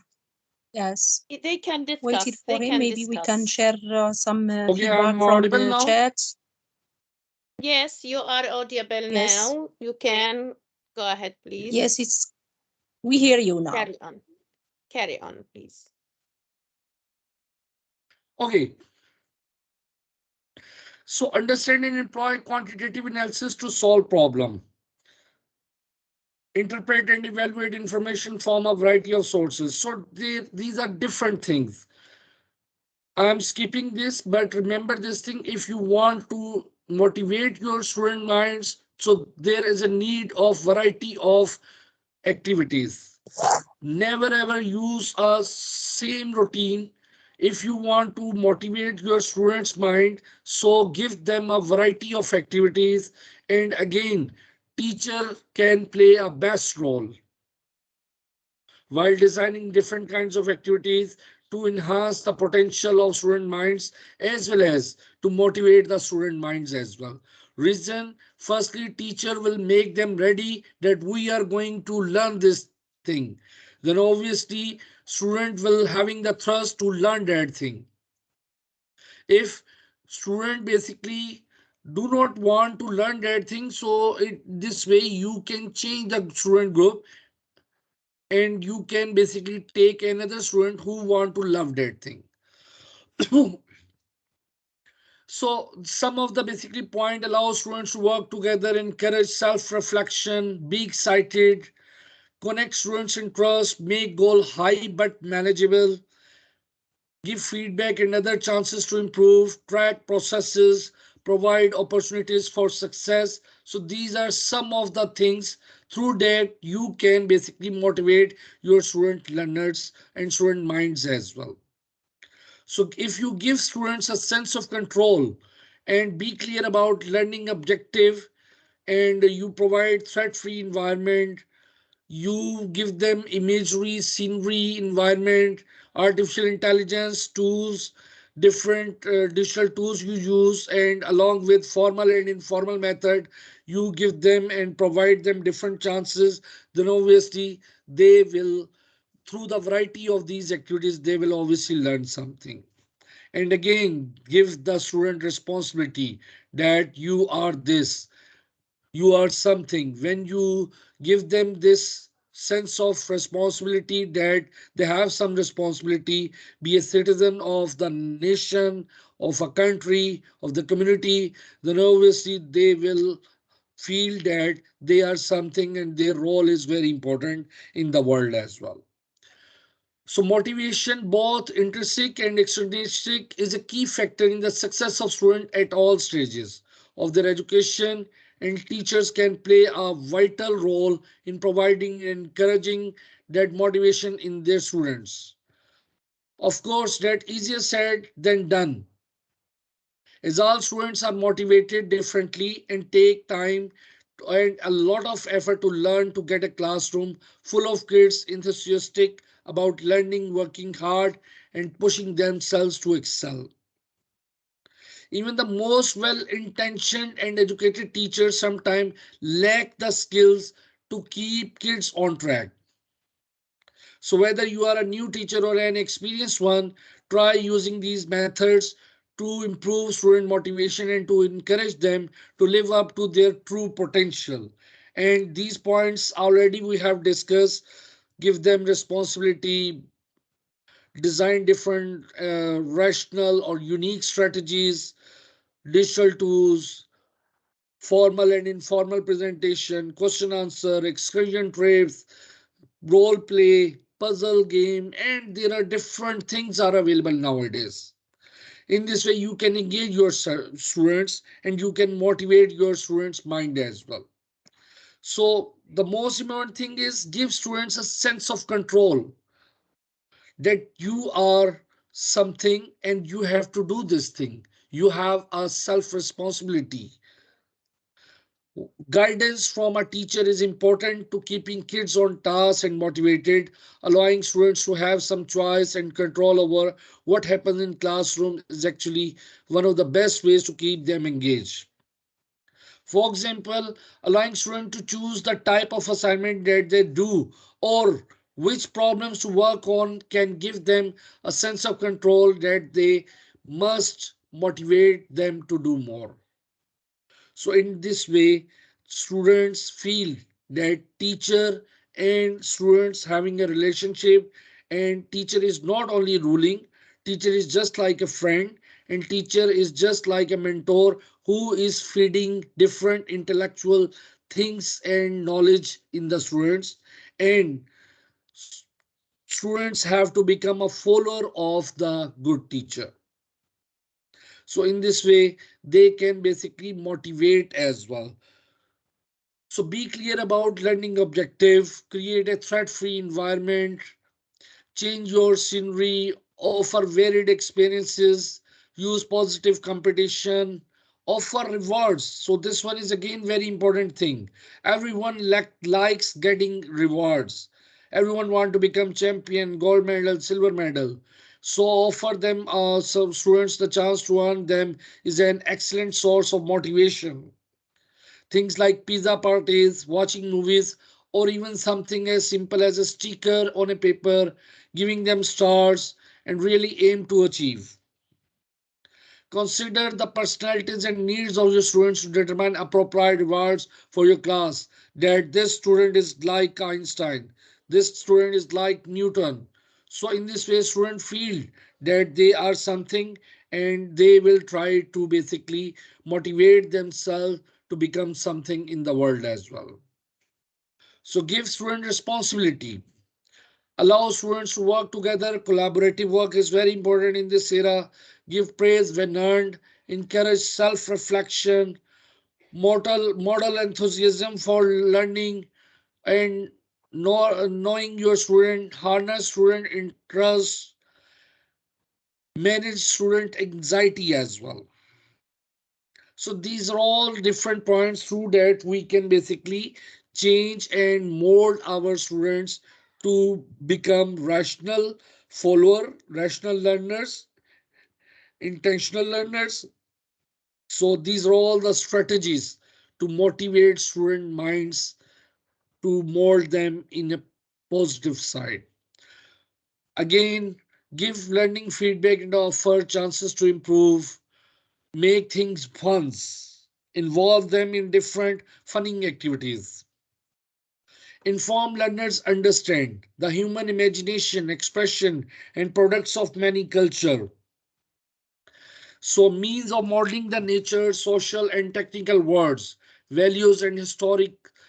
Yes, They can waited discuss. for They him. can Maybe we can discuss. share some Okay, feedback I'm from audible the now. chat. Yes, you are audible Yes, now. You can go ahead, please. yes, it's we hear you now. Carry on. Carry on, please. Okay, so understand and employ quantitative analysis to solve problem. Interpret and evaluate information from a variety of sources. So these are different things. I'm skipping this, but remember this thing, if you want to motivate your student minds, so there is a need of variety of activities. Never ever use a same routine. If you want to motivate your students' mind, so give them a variety of activities. And again, teacher can play a best role while designing different kinds of activities to enhance the potential of student minds as well as to motivate the student minds as well. Reason, firstly, teacher will make them ready that we are going to learn this thing. Then obviously student will having the thrust to learn that thing. If student basically do not want to learn that thing, so this way you can change the student group and you can basically take another student who want to love that thing. So some of the basically point allow students to work together, encourage self-reflection, be excited, connect students' interest, make goal high but manageable, give feedback and other chances to improve, track processes, provide opportunities for success. So these are some of the things through that you can basically motivate your student learners and student minds as well. So if you give students a sense of control and be clear about learning objective, and you provide threat-free environment, you give them imagery, scenery, environment, artificial intelligence tools, different digital tools you use, and along with formal and informal method, you give them and provide them different chances, then obviously they will, through the variety of these activities, they will obviously learn something. And again, give the student responsibility that you are this, you are something. When you give them this sense of responsibility that they have some responsibility, be a citizen of the nation, of a country, of the community, then obviously they will feel that they are something and their role is very important in the world as well. So motivation, both intrinsic and extrinsic, is a key factor in the success of students at all stages of their education, and teachers can play a vital role in providing and encouraging that motivation in their students. Of course, that easier said than done, as all students are motivated differently and take time and a lot of effort to learn, to get a classroom full of kids enthusiastic about learning, working hard, and pushing themselves to excel. Even the most well intentioned and educated teachers sometimes lack the skills to keep kids on track. So, whether you are a new teacher or an experienced one, try using these methods to improve student motivation and to encourage them to live up to their true potential. And these points already we have discussed: give them responsibility, design different rational or unique strategies, digital tools, formal and informal presentation, question answer, excursion trips, role play, puzzle game, and there are different things are available nowadays. In this way, you can engage your students and you can motivate your students' mind as well. So the most important thing is give students a sense of control that you are something and you have to do this thing. You have a self responsibility. Guidance from a teacher is important to keeping kids on task and motivated, allowing students to have some choice and control over what happens in classroom is actually one of the best ways to keep them engaged. For example, allowing students to choose the type of assignment that they do or which problems to work on can give them a sense of control that they must motivate them to do more. So in this way, students feel that teacher and students having a relationship, and teacher is not only ruling, teacher is just like a friend, and teacher is just like a mentor who is feeding different intellectual things and knowledge in the students, and students have to become a follower of the good teacher. So in this way, they can basically motivate as well. So be clear about learning objective, create a threat-free environment, change your scenery, offer varied experiences, use positive competition, offer rewards. So this one is again very important thing. Everyone likes getting rewards. Everyone want to become champion, gold medal, silver medal. So offer them some students the chance to earn them is an excellent source of motivation. Things like pizza parties, watching movies, or even something as simple as a sticker on a paper, giving them stars, and really aim to achieve. Consider the personalities and needs of your students to determine appropriate rewards for your class. That this student is like Einstein, this student is like Newton. So in this way, students feel that they are something and they will try to basically motivate themselves to become something in the world as well. So give student responsibility. Allow students to work together. Collaborative work is very important in this era. Give praise when earned. Encourage self-reflection. Model enthusiasm for learning and knowing your student. Harness student interest. Manage student anxiety as well. So these are all different points through that we can basically change and mold our students to become rational follower, rational learners, intentional learners. So these are all the strategies to motivate student minds to mold them in a positive side. Again, give learning feedback and offer chances to improve, make things fun, involve them in different funny activities. Informed learners understand the human imagination, expression, and products of many culture. So means of modeling the nature, social and technical words, values and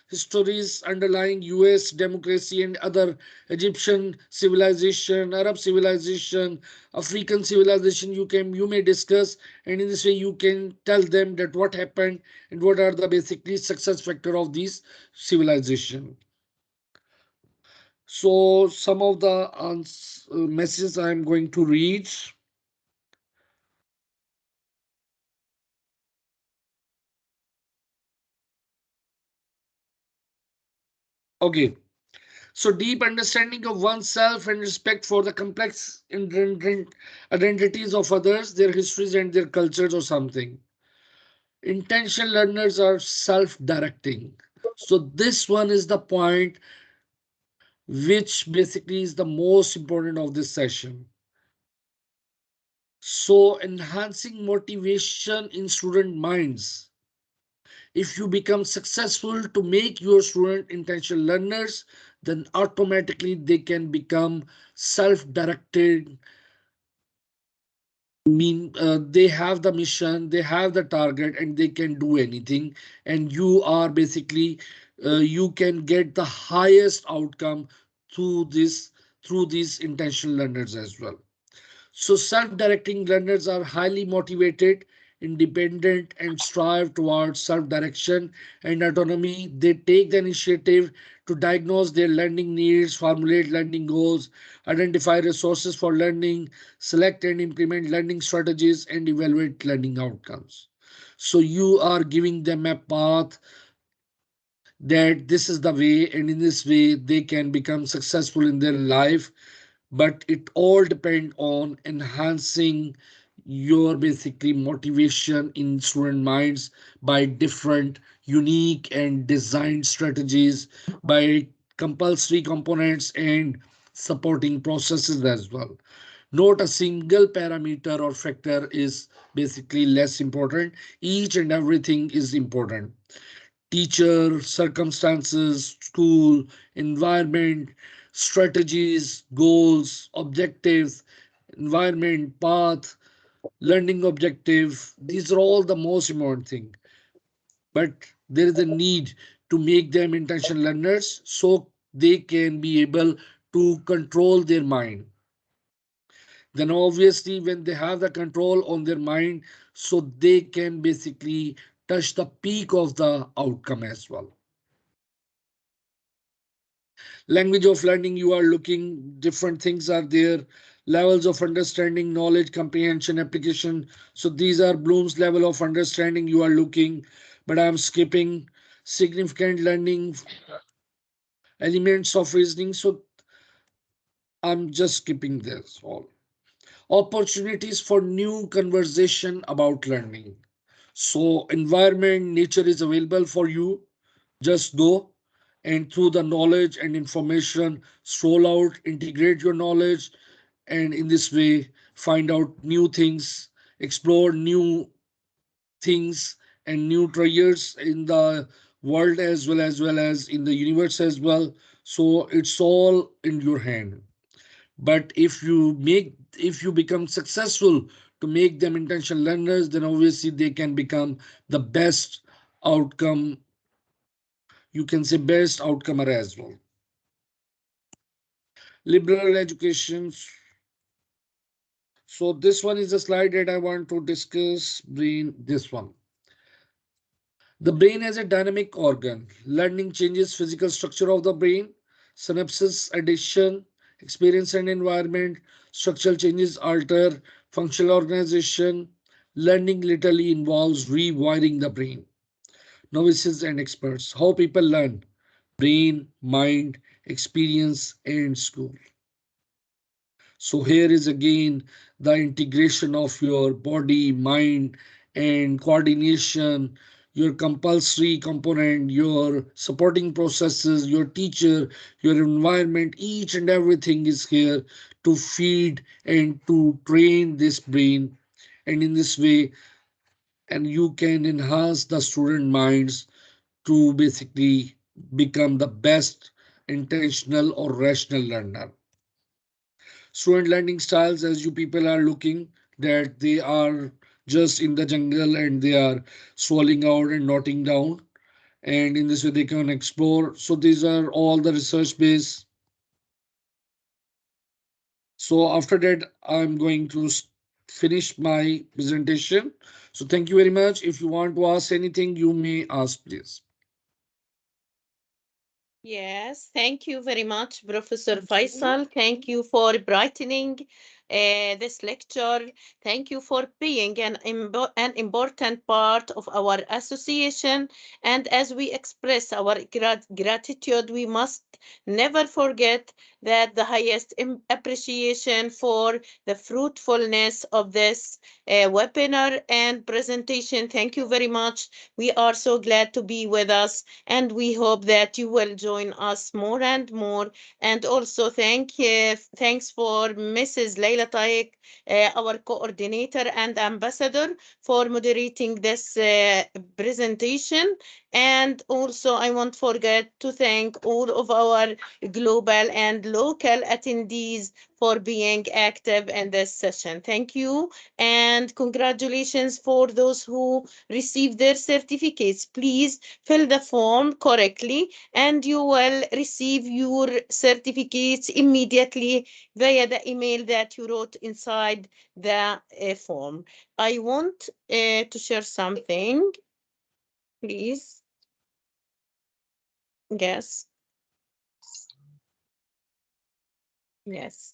histories underlying US democracy and other Egyptian civilization, Arab civilization, African civilization you may discuss, and in this way you can tell them that what happened and what are the basically success factor of these civilization. So some of the messages I am going to read. Okay. So deep understanding of oneself and respect for the complex identities of others, their histories and their cultures or something. Intentional learners are self-directing. So this one is the point which basically is the most important of this session. So enhancing motivation in student minds. If you become successful to make your student intentional learners, then automatically they can become self-directed. They have the mission, they have the target, and they can do anything. And you are basically you can get the highest outcome through this through these intentional learners as well. So self-directing learners are highly motivated, independent, and strive towards self-direction and autonomy. They take the initiative to diagnose their learning needs, formulate learning goals, identify resources for learning, select and implement learning strategies, and evaluate learning outcomes. So you are giving them a path that this is the way, and in this way they can become successful in their life, but it all depend on enhancing your basically motivation in student minds by different unique and designed strategies, by compulsory components and supporting processes as well. Not a single parameter or factor is basically less important. Each and everything is important: teacher, circumstances, school, environment, strategies, goals, objectives, environment, path, learning objective. These are all the most important thing. But there is a need to make them intentional learners so they can be able to control their mind. Then obviously when they have the control on their mind, so they can basically touch the peak of the outcome as well. Language of learning, you are looking, different things are there. Levels of understanding, knowledge, comprehension, application. So these are Bloom's level of understanding you are looking, but I'm skipping significant learning, elements of reasoning. So I'm just skipping this all. Opportunities for new conversation about learning. So environment, nature is available for you. Just go and through the knowledge and information, stroll out, integrate your knowledge, and in this way, find out new things, explore new things and new treasures in the world as well as in the universe as well. So it's all in your hand. But if you become successful to make them intentional learners, then obviously they can become the best outcome. You can say best outcomer as well. Liberal education. So this one is a slide that I want to discuss. Brain, this one. The brain as a dynamic organ. Learning changes physical structure of the brain. Synapses addition, experience and environment. Structural changes alter functional organization. Learning literally involves rewiring the brain. Novices and experts. How people learn. Brain, mind, experience, and school. So here is again the integration of your body, mind, and coordination, your compulsory component, your supporting processes, your teacher, your environment, each and everything is here to feed and to train this brain. And in this way, and you can enhance the student minds to basically become the best intentional or rational learner. Student learning styles, as you people are looking that they are just in the jungle and they are swallowing out and noting down, and in this way they can explore. So these are all the research base. So after that I'm going to finish my presentation. So thank you very much. If you want to ask anything, you may ask, please. Yes, thank you very much, Professor Thank you. Faisal. Thank you for brightening this lecture. Thank you for being an important part of our association. And as we express our gratitude, we must never forget that the highest appreciation for the fruitfulness of this webinar and presentation. Thank you very much. We are so glad to be with us, and we hope that you will join us more and more. And also thanks for Mrs. Laila Taik, our coordinator and ambassador, for moderating this presentation. And also I won't forget to thank all of our global and local attendees for being active in this session. Thank you, and congratulations for those who received their certificates. Please fill the form correctly and you will receive your certificates immediately via the email that you wrote inside the form. I want to share something, please. Yes. Yes.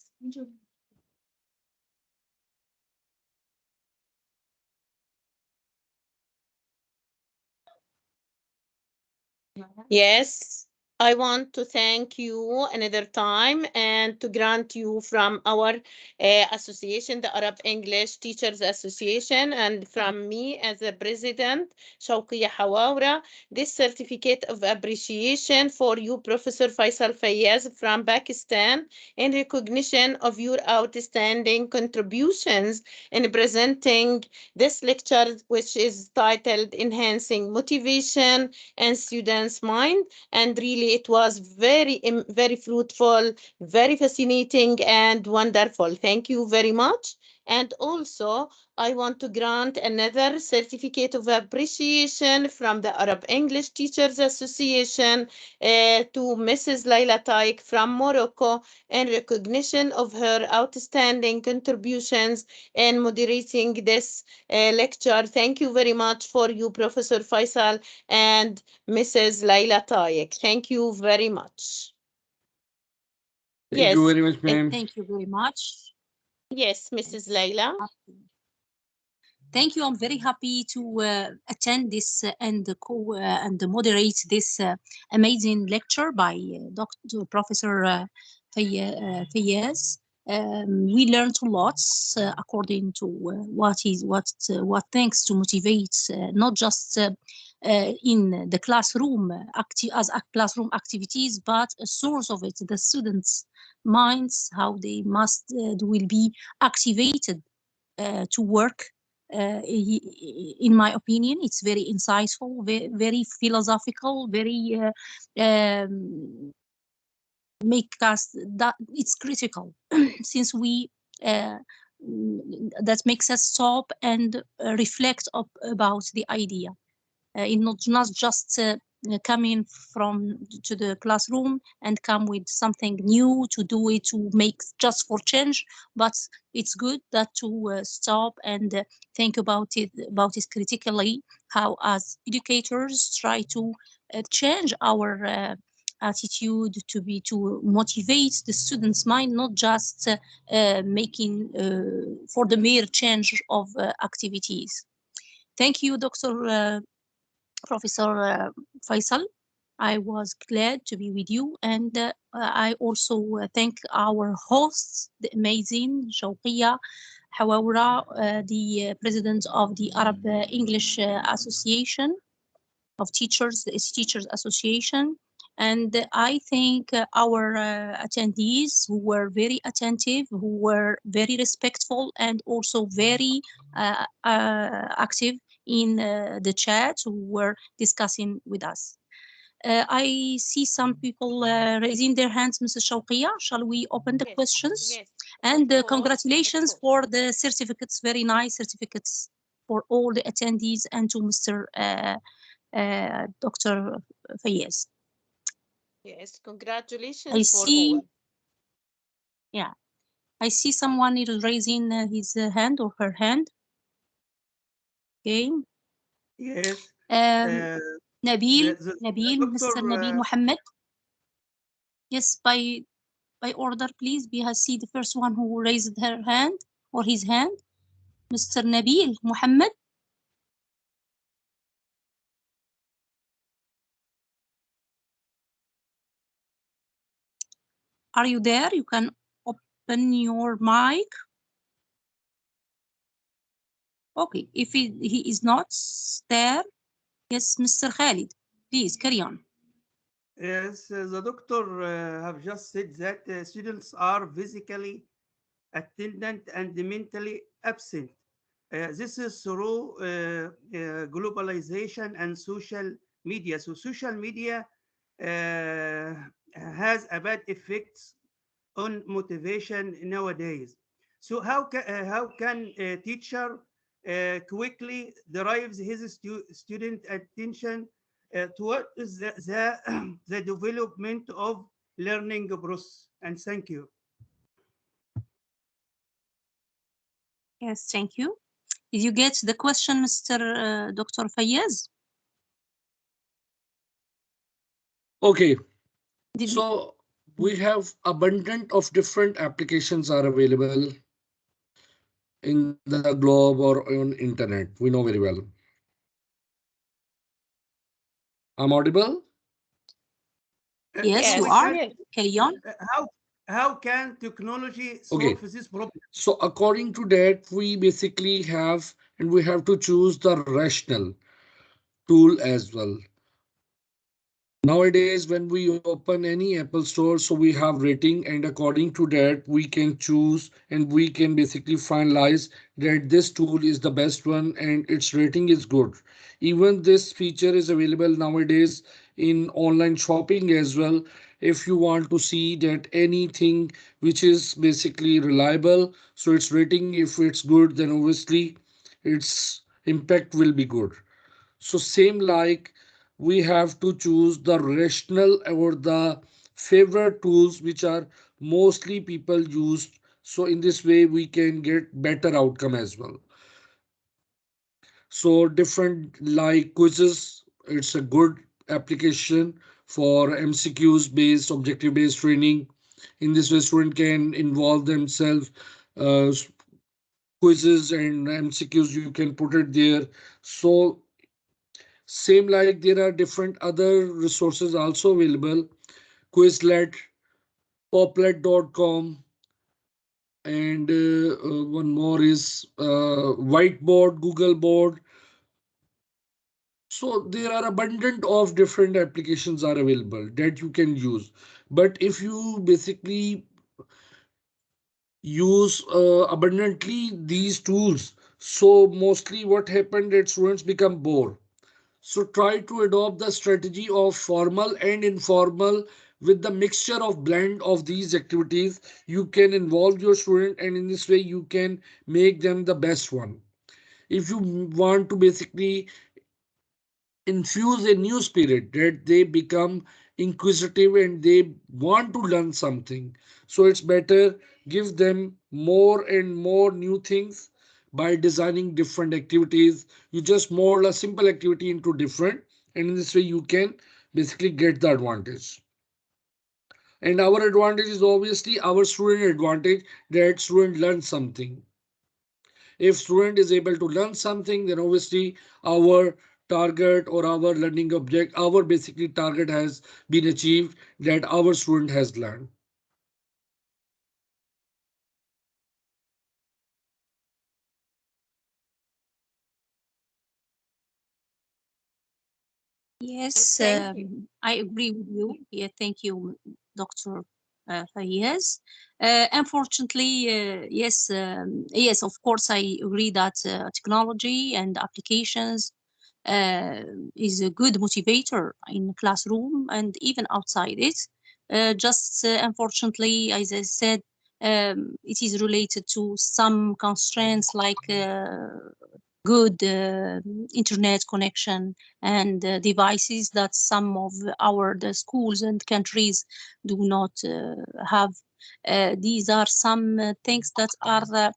Yes, I want to thank you another time and to grant you from our association, the Arab English Teachers Association, and from me as the president, Shawqiya Hawawra, this certificate of appreciation for you, Professor Faisal Fayyaz from Pakistan, in recognition of your outstanding contributions in presenting this lecture, which is titled Enhancing Motivation and Students' Mind. And really, it was very fruitful, very fascinating, and wonderful. Thank you very much. And also, I want to grant another certificate of appreciation from the Arab English Teachers Association to Mrs. Laila Taik from Morocco in recognition of her outstanding contributions in moderating this lecture. Thank you very much for you, Professor Faisal and Mrs. Laila Taik. Thank you very much. Thank you Yes, very much, ma'am. Thank you very much. yes, Mrs. Laila. Thank you. I'm very happy to attend this and moderate this amazing lecture by Dr. Professor Fayyaz. We learned a lot according to what thanks to motivate not just in the classroom as classroom activities, but a source of it, the students' minds, how they must will be activated to work. In my opinion, it's very insightful, very philosophical, very make us that it's critical since we that makes us stop and reflect about the idea. It's not just coming from to the classroom and come with something new to do it to make just for change, but it's good that to stop and think about it critically, how as educators try to change our attitude to motivate the students mind, not just making for the mere change of activities. Thank you, Dr. Professor Faisal. I was glad to be with you, and I also thank our hosts, the amazing Shawqiya Hawawra, the president of the Arab English Association of Teachers, the Teachers Association. And I think our attendees who were very attentive, who were very respectful, and also very active in the chat, who were discussing with us. I see some people raising their hands, Mrs. Shawqiya. Shall we open the Yes, questions? yes, And of course, congratulations of course. for the certificates, very nice certificates for all the attendees and to Mr. Dr. Fayyaz. Yes, I congratulations for see, all. yeah, I see someone is raising his hand or her hand. Okay. Yes. Um, Uh, Nabil, the Nabil, doctor, Mr. Nabil Muhammad. Yes, by order, please. Be has see the first one who raised her hand or his hand. Mr. Nabil Muhammad, are you there? You can open your mic. Okay, if he is not there, yes, Mr. Khalid, please carry on. yes, the doctor have just said that students are physically attendant and mentally absent. This is through globalization and social media. So social media has a bad effects on motivation nowadays. So how can a teacher quickly derives his student attention to what is the development of learning process? And thank you. Yes, thank you. Did you get the question, Mr. Dr. Fayyaz? Okay, Did you? so we have abundant of different applications are available in the globe or on internet. We know very well. I'm audible? Yes, So you we Yes, are. can yes, Carry on. how can technology Okay. solve this problem? So according to that, we basically have and we have to choose the rational tool as well. Nowadays, when we open any Apple store, so we have rating, and according to that, we can choose and we can basically finalize that this tool is the best one and its rating is good. Even this feature is available nowadays in online shopping as well. If you want to see that anything which is basically reliable, so its rating, if it's good, then obviously its impact will be good. So same like we have to choose the rational or the favorite tools which are mostly people used. So in this way we can get better outcome as well. So different like quizzes, it's a good application for MCQs based objective based training. In this way student can involve themselves uh, quizzes and MCQs you can put it there. So same like there are different other resources also available. Quizlet, poplet.com, and one more is Whiteboard, Google Board. So there are abundant of different applications are available that you can use. But if you basically use abundantly these tools, so mostly what happened that students become bored. So try to adopt the strategy of formal and informal with the mixture of blend of these activities, you can involve your student, and in this way you can make them the best one. If you want to basically infuse a new spirit, that they become inquisitive and they want to learn something, so it's better give them more and more new things by designing different activities. You just mold a simple activity into different, and in this way you can basically get the advantage. And our advantage is obviously our student advantage, that student learns something. If student is able to learn something, then obviously our target or our learning object, our basically target has been achieved, that our student has learned. Yes, Thank you. I agree with you. Yeah, thank you, Dr. Fayyaz. Unfortunately, yes, of course, I agree that technology and applications uh, is a good motivator in classroom and even outside it. Just unfortunately, as I said, it is related to some constraints like good internet connection and devices that some of our the schools and countries do not have. These are some things that are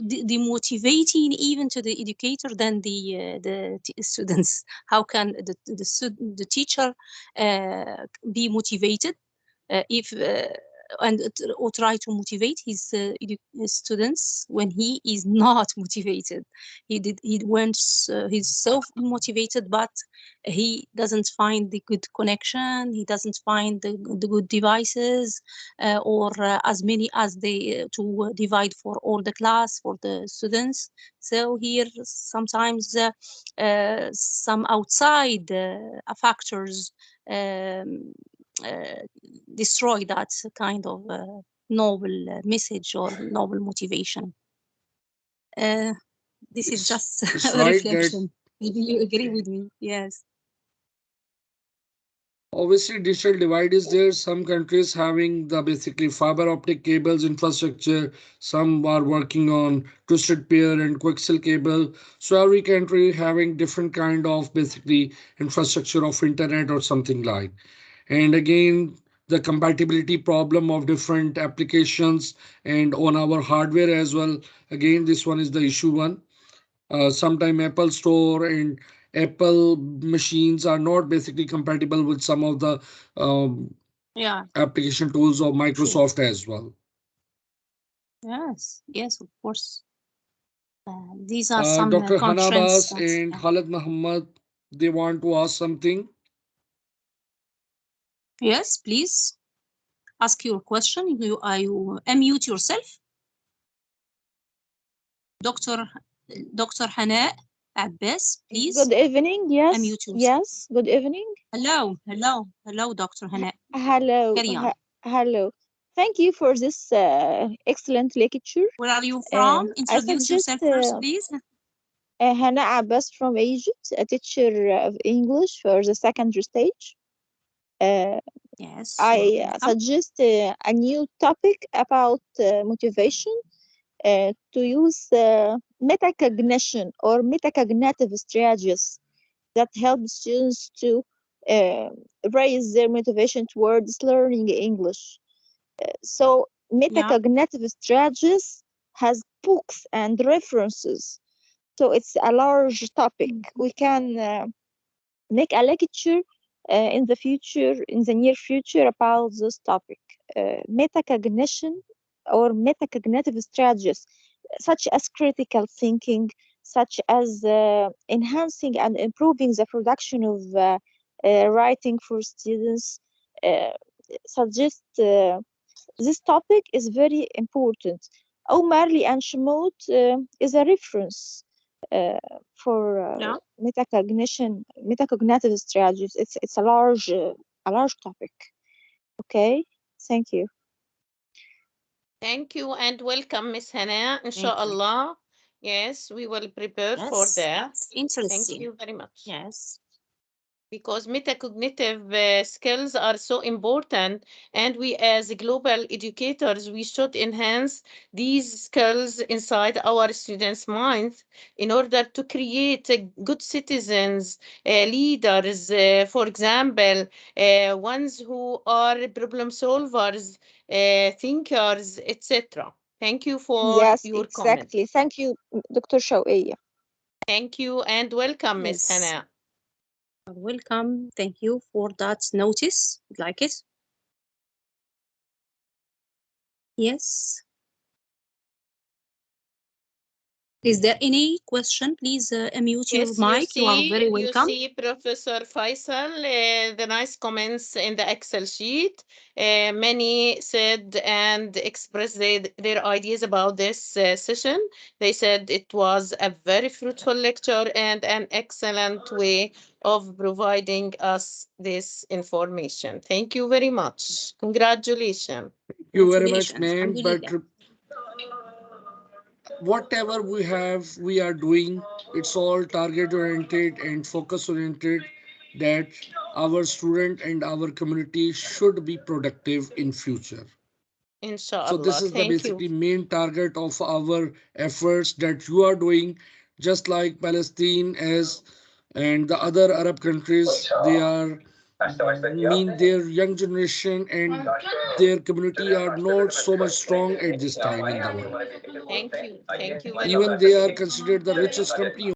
demotivating even to the educator than the students. How can the teacher be motivated if and or try to motivate his students when he is not motivated. He went he's so motivated, but he doesn't find the good connection, he doesn't find the good devices or as many as they to divide for all the class for the students. So here sometimes some outside factors um, uh, destroy that kind of noble message or noble motivation. Uh, this is just It's a right that reflection. Maybe you agree with me. Yes. obviously digital divide is there. Some countries having the basically fiber optic cables infrastructure, some are working on twisted pair and coaxial cable. So every country having different kind of basically infrastructure of internet or something like. And again, the compatibility problem of different applications and on our hardware as well, again this one is the issue one. Sometime Apple Store and Apple machines are not basically compatible with some of the um, Yeah, application tools of true. Microsoft as well. Yes, yes, of course. These are some Dr. constraints Hanabas that, and Khalid Muhammad, they want to ask something. yes, please ask your question. You unmute yourself. Dr. Hana Abbas, please Good evening. Yes, unmute yourself. yes. Good evening. Hello, Dr. Hana. Hello, Carry on. hello. Thank you for this excellent lecture. Where are you from? I Introduce suggest yourself first, please. Hana Abbas from Egypt, a teacher of English for the secondary stage. Uh, Yes, you are I welcome. suggest a new topic about motivation to use metacognition or metacognitive strategies that help students to uh, raise their motivation towards learning English. So Yeah. metacognitive strategies has books and references. So it's a large topic. Mhm. We can make a lecture in the near future about this topic. Metacognition or metacognitive strategies, such as critical thinking, such as enhancing and improving the production of writing for students, uh, suggest this topic is very important. O'Malley and Schmout is a reference uh, for Yeah. metacognitive strategies. It's a large topic. Okay, thank you. Thank you and welcome, Miss Hana. Thank you. Inshallah. Yes, we will prepare for Yes, that. that's Thank interesting. you very much. Yes. because metacognitive skills are so important, and we as global educators, we should enhance these skills inside our students' minds in order to create good citizens, leaders, for example, ones who are problem solvers, thinkers, etc. Thank you for Yes, your comment. exactly. Thank you, Dr. Shawqiyya. Thank you and welcome, Miss Yes, Hannah. you're welcome. Thank you for that notice. Like it? Yes. Is there any question? Please unmute your Yes, mic. You are very you welcome. see, Professor Faisal, the nice comments in the Excel sheet. Many said and expressed their ideas about this session. They said it was a very fruitful lecture and an excellent way of providing us this information. Thank you very much. Congratulations. Thank you very much, Congratulations. ma'am. But Alhamdulillah. whatever we are doing, it's all target oriented and focus oriented, that our student and our community should be productive in future. So this Inshallah. is the Thank you. basically main target of our efforts that you are doing, just like Palestine as and the other Arab countries. They are mean their young generation and their community are not so much strong at this time in the world. Thank you. Thank you very Even they much. are considered the richest company